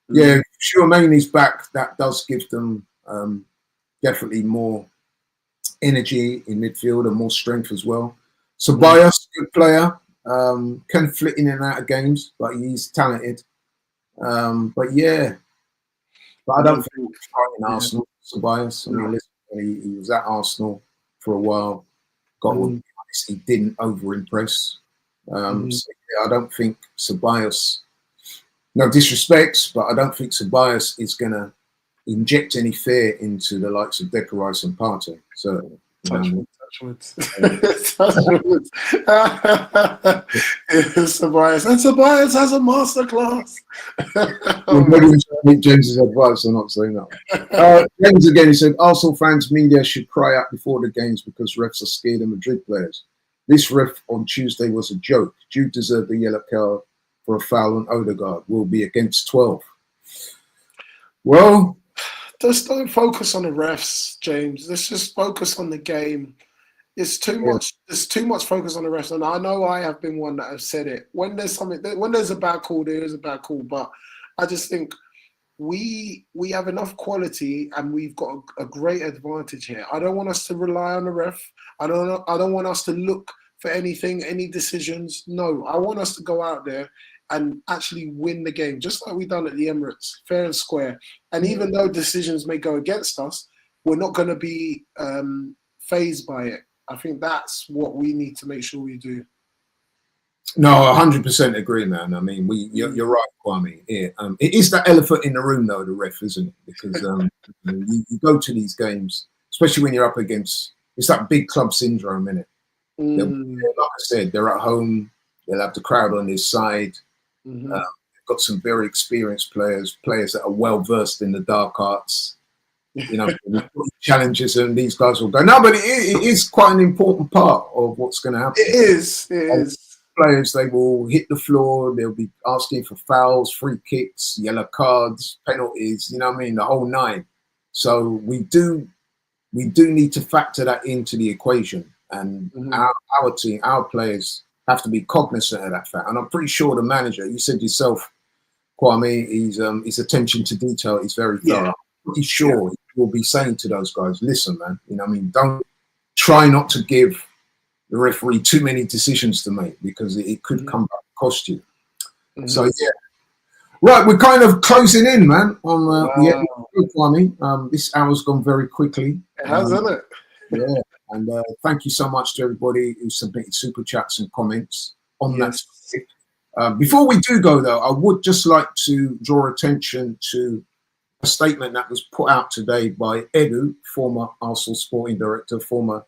yeah, Tchouaméni's back. That does give them definitely more energy in midfield and more strength as well. Ceballos, good player, can flit in and out of games, but he's talented. But I don't think he's in Arsenal. Ceballos, I mean, listen, he was at Arsenal for a while. Got honest, he didn't over-impress. So, I don't think Ceballos, no disrespect, but I don't think Ceballos is going to inject any fear into the likes of Declan Rice and Partey. So, Ceballos has a masterclass. Maybe we should take James's advice. I'm not saying that. James again, he said, Arsenal fans, media should cry out before the games because refs are scared of Madrid players. This ref on Tuesday was a joke. Jude deserved the yellow card for a foul on Odegaard. Will be against 12. Well, just don't focus on the refs, James. Let's just focus on the game. It's too much. There's too much focus on the refs, and I know I have been one that has said it. When there's a bad call, there is a bad call. But I just think we have enough quality, and we've got a great advantage here. I don't want us to rely on the ref. I don't want us to look for anything, any decisions. No, I want us to go out there and actually win the game, just like we done at the Emirates, fair and square. And even though decisions may go against us, we're not going to be phased by it. I think that's what we need to make sure we do. No, 100% agree, man. I mean, you're right, Kwame. Yeah, it is that elephant in the room, though, the ref, isn't it? Because you go to these games, especially when you're up against, it's that big club syndrome, innit? Like I said, they're at home. They'll have the crowd on their side. They've got some very experienced players that are well versed in the dark arts. You know, challenges, and these guys will go. No, but it is quite an important part of what's going to happen. It is. Players, they will hit the floor. They'll be asking for fouls, free kicks, yellow cards, penalties. You know what I mean? The whole nine. So we do need to factor that into the equation, and our team, our players have to be cognizant of that fact. And I'm pretty sure the manager, you said yourself, Kwame, his attention to detail is very thorough. I'm pretty sure he will be saying to those guys, listen, man, you know what I mean? Don't try not to give the referee too many decisions to make, because it could come back and cost you. So, yeah. Right, we're kind of closing in, man, on Kwame. This hour's gone very quickly. It has, hasn't it? Yeah, and thank you so much to everybody who submitted super chats and comments on that topic. Before we do go, though, I would just like to draw attention to a statement that was put out today by Edu, former Arsenal sporting director, former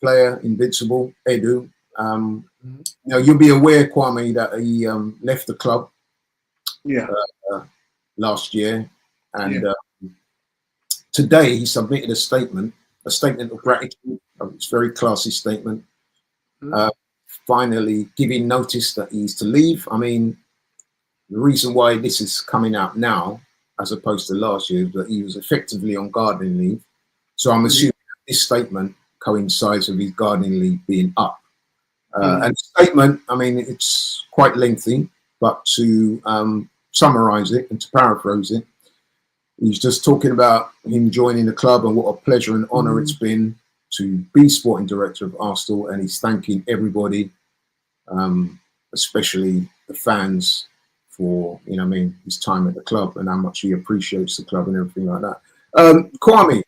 player, Invincible, Edu. You know, you'll be aware, Kwame, that he left the club last year, and today he submitted a statement of gratitude. It's a very classy statement. Finally giving notice that he's to leave. I mean, the reason why this is coming out now, as opposed to last year, that he was effectively on gardening leave. So I'm assuming this statement coincides with his gardening leave being up. And the statement, I mean, it's quite lengthy, but to summarize it and to paraphrase it, he's just talking about him joining the club and what a pleasure and honor it's been to be sporting director of Arsenal, and he's thanking everybody, especially the fans, for, you know what I mean, his time at the club and how much he appreciates the club and everything like that. Kwame, a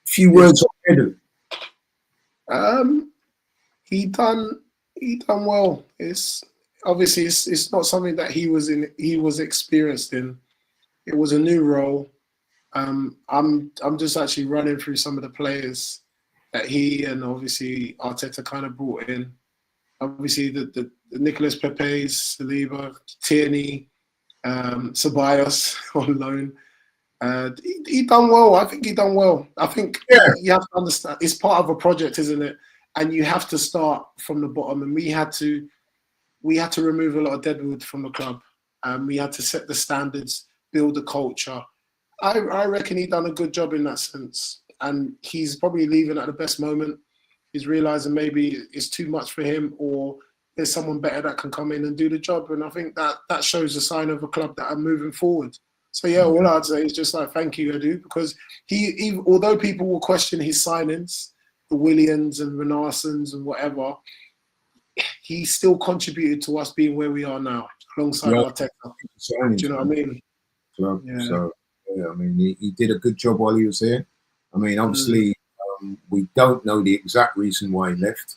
few words on Edu. He done well. It's obviously it's not something that he was experienced in. It was a new role. I'm just actually running through some of the players that he and obviously Arteta kind of brought in. Obviously the Nicolas Pepes, Saliba, Tierney, Ceballos on loan. He done well. I think he done well. I think you have to understand, it's part of a project, isn't it? And you have to start from the bottom. And we had to remove a lot of deadwood from the club. We had to set the standards, build the culture. I reckon he done a good job in that sense. And he's probably leaving at the best moment. He's realizing maybe it's too much for him, or there's someone better that can come in and do the job. And I think that shows a sign of a club that are moving forward. So yeah, all I'd say is just like, thank you, Edu, because he although people will question his signings, the Williams and Renaissance and whatever, he still contributed to us being where we are now, alongside Arteta. Do you know what I mean? Yeah. So yeah, I mean, he did a good job while he was here. I mean, obviously, we don't know the exact reason why he left.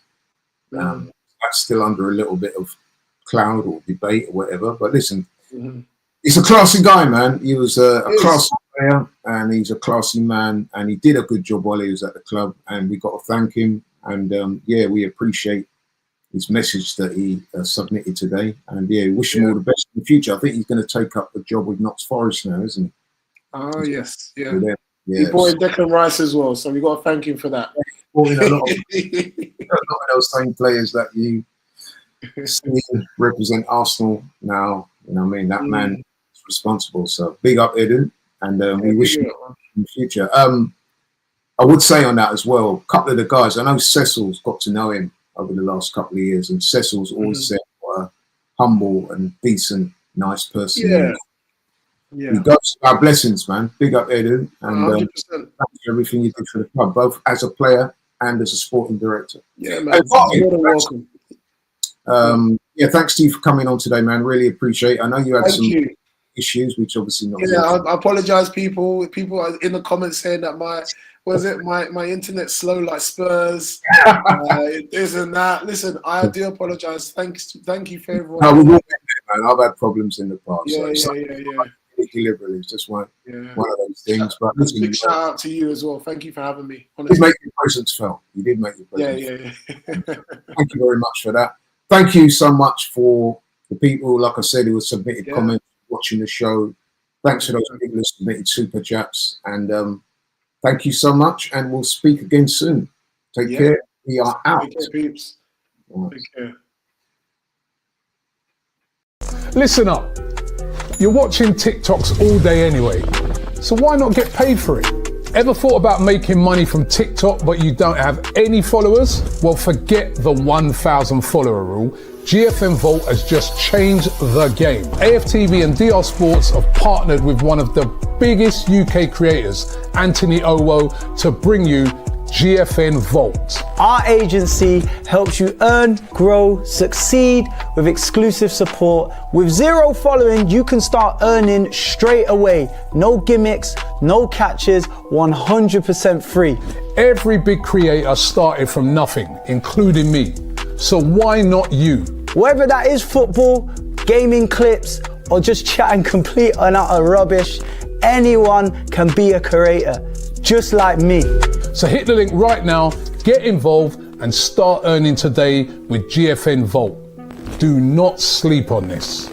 That's still under a little bit of cloud or debate or whatever. But listen, he's a classy guy, man. He was a classy player, and he's a classy man, and he did a good job while he was at the club, and we got to thank him. And yeah, we appreciate his message that he submitted today. And yeah, wish him all the best in the future. I think he's going to take up the job with Notts Forest now, isn't he? Oh, yes. Yeah. Yeah, he brought in Declan Rice as well, so we got to thank him for that. A lot of those same players that you see represent Arsenal now. You know what I mean? That man is responsible. So big up, Edu, and we wish him in the future. I would say on that as well, a couple of the guys, I know Cecil's got to know him over the last couple of years, and Cecil's always said what a humble and decent, nice person. Yeah. We got our blessings, man. Big up, Edu, and thanks for everything you did for the club, both as a player and as a sporting director. Yeah, man. You're welcome. Yeah, thanks to you for coming on today, man. Really appreciate it. I know you had some issues, which obviously not. Yeah, I apologize, people. People are in the comments saying that was it my internet slow like Spurs? It isn't that. Listen, I do apologize. Thank you for everyone. No, we've all been there, man. I've had problems in the past. Yeah. Deliberately, it's just one of those things. But Listen, big shout out to you as well. Thank you for having me. You did make your presence felt. You did make your presence. Yeah. Thank you very much for that. Thank you so much for the people, like I said, who have submitted comments, watching the show. Thanks to those people who submitted super chats. And thank you so much. And we'll speak again soon. Take care. We are out. Take care, peeps. Take care. Listen up. You're watching TikToks all day anyway, so why not get paid for it? Ever thought about making money from TikTok but you don't have any followers? Well, forget the 1,000 follower rule. GFN Vault has just changed the game. AFTV and DR Sports have partnered with one of the biggest UK creators, Anthony Owo, to bring you GFN Vault. Our agency helps you earn, grow, succeed with exclusive support. With 0 following, you can start earning straight away. No gimmicks, no catches, 100% free. Every big creator started from nothing, including me. So why not you? Whether that is football, gaming clips, or just chatting complete and utter rubbish, anyone can be a creator, just like me. So hit the link right now, get involved, and start earning today with GFN Vault. Do not sleep on this.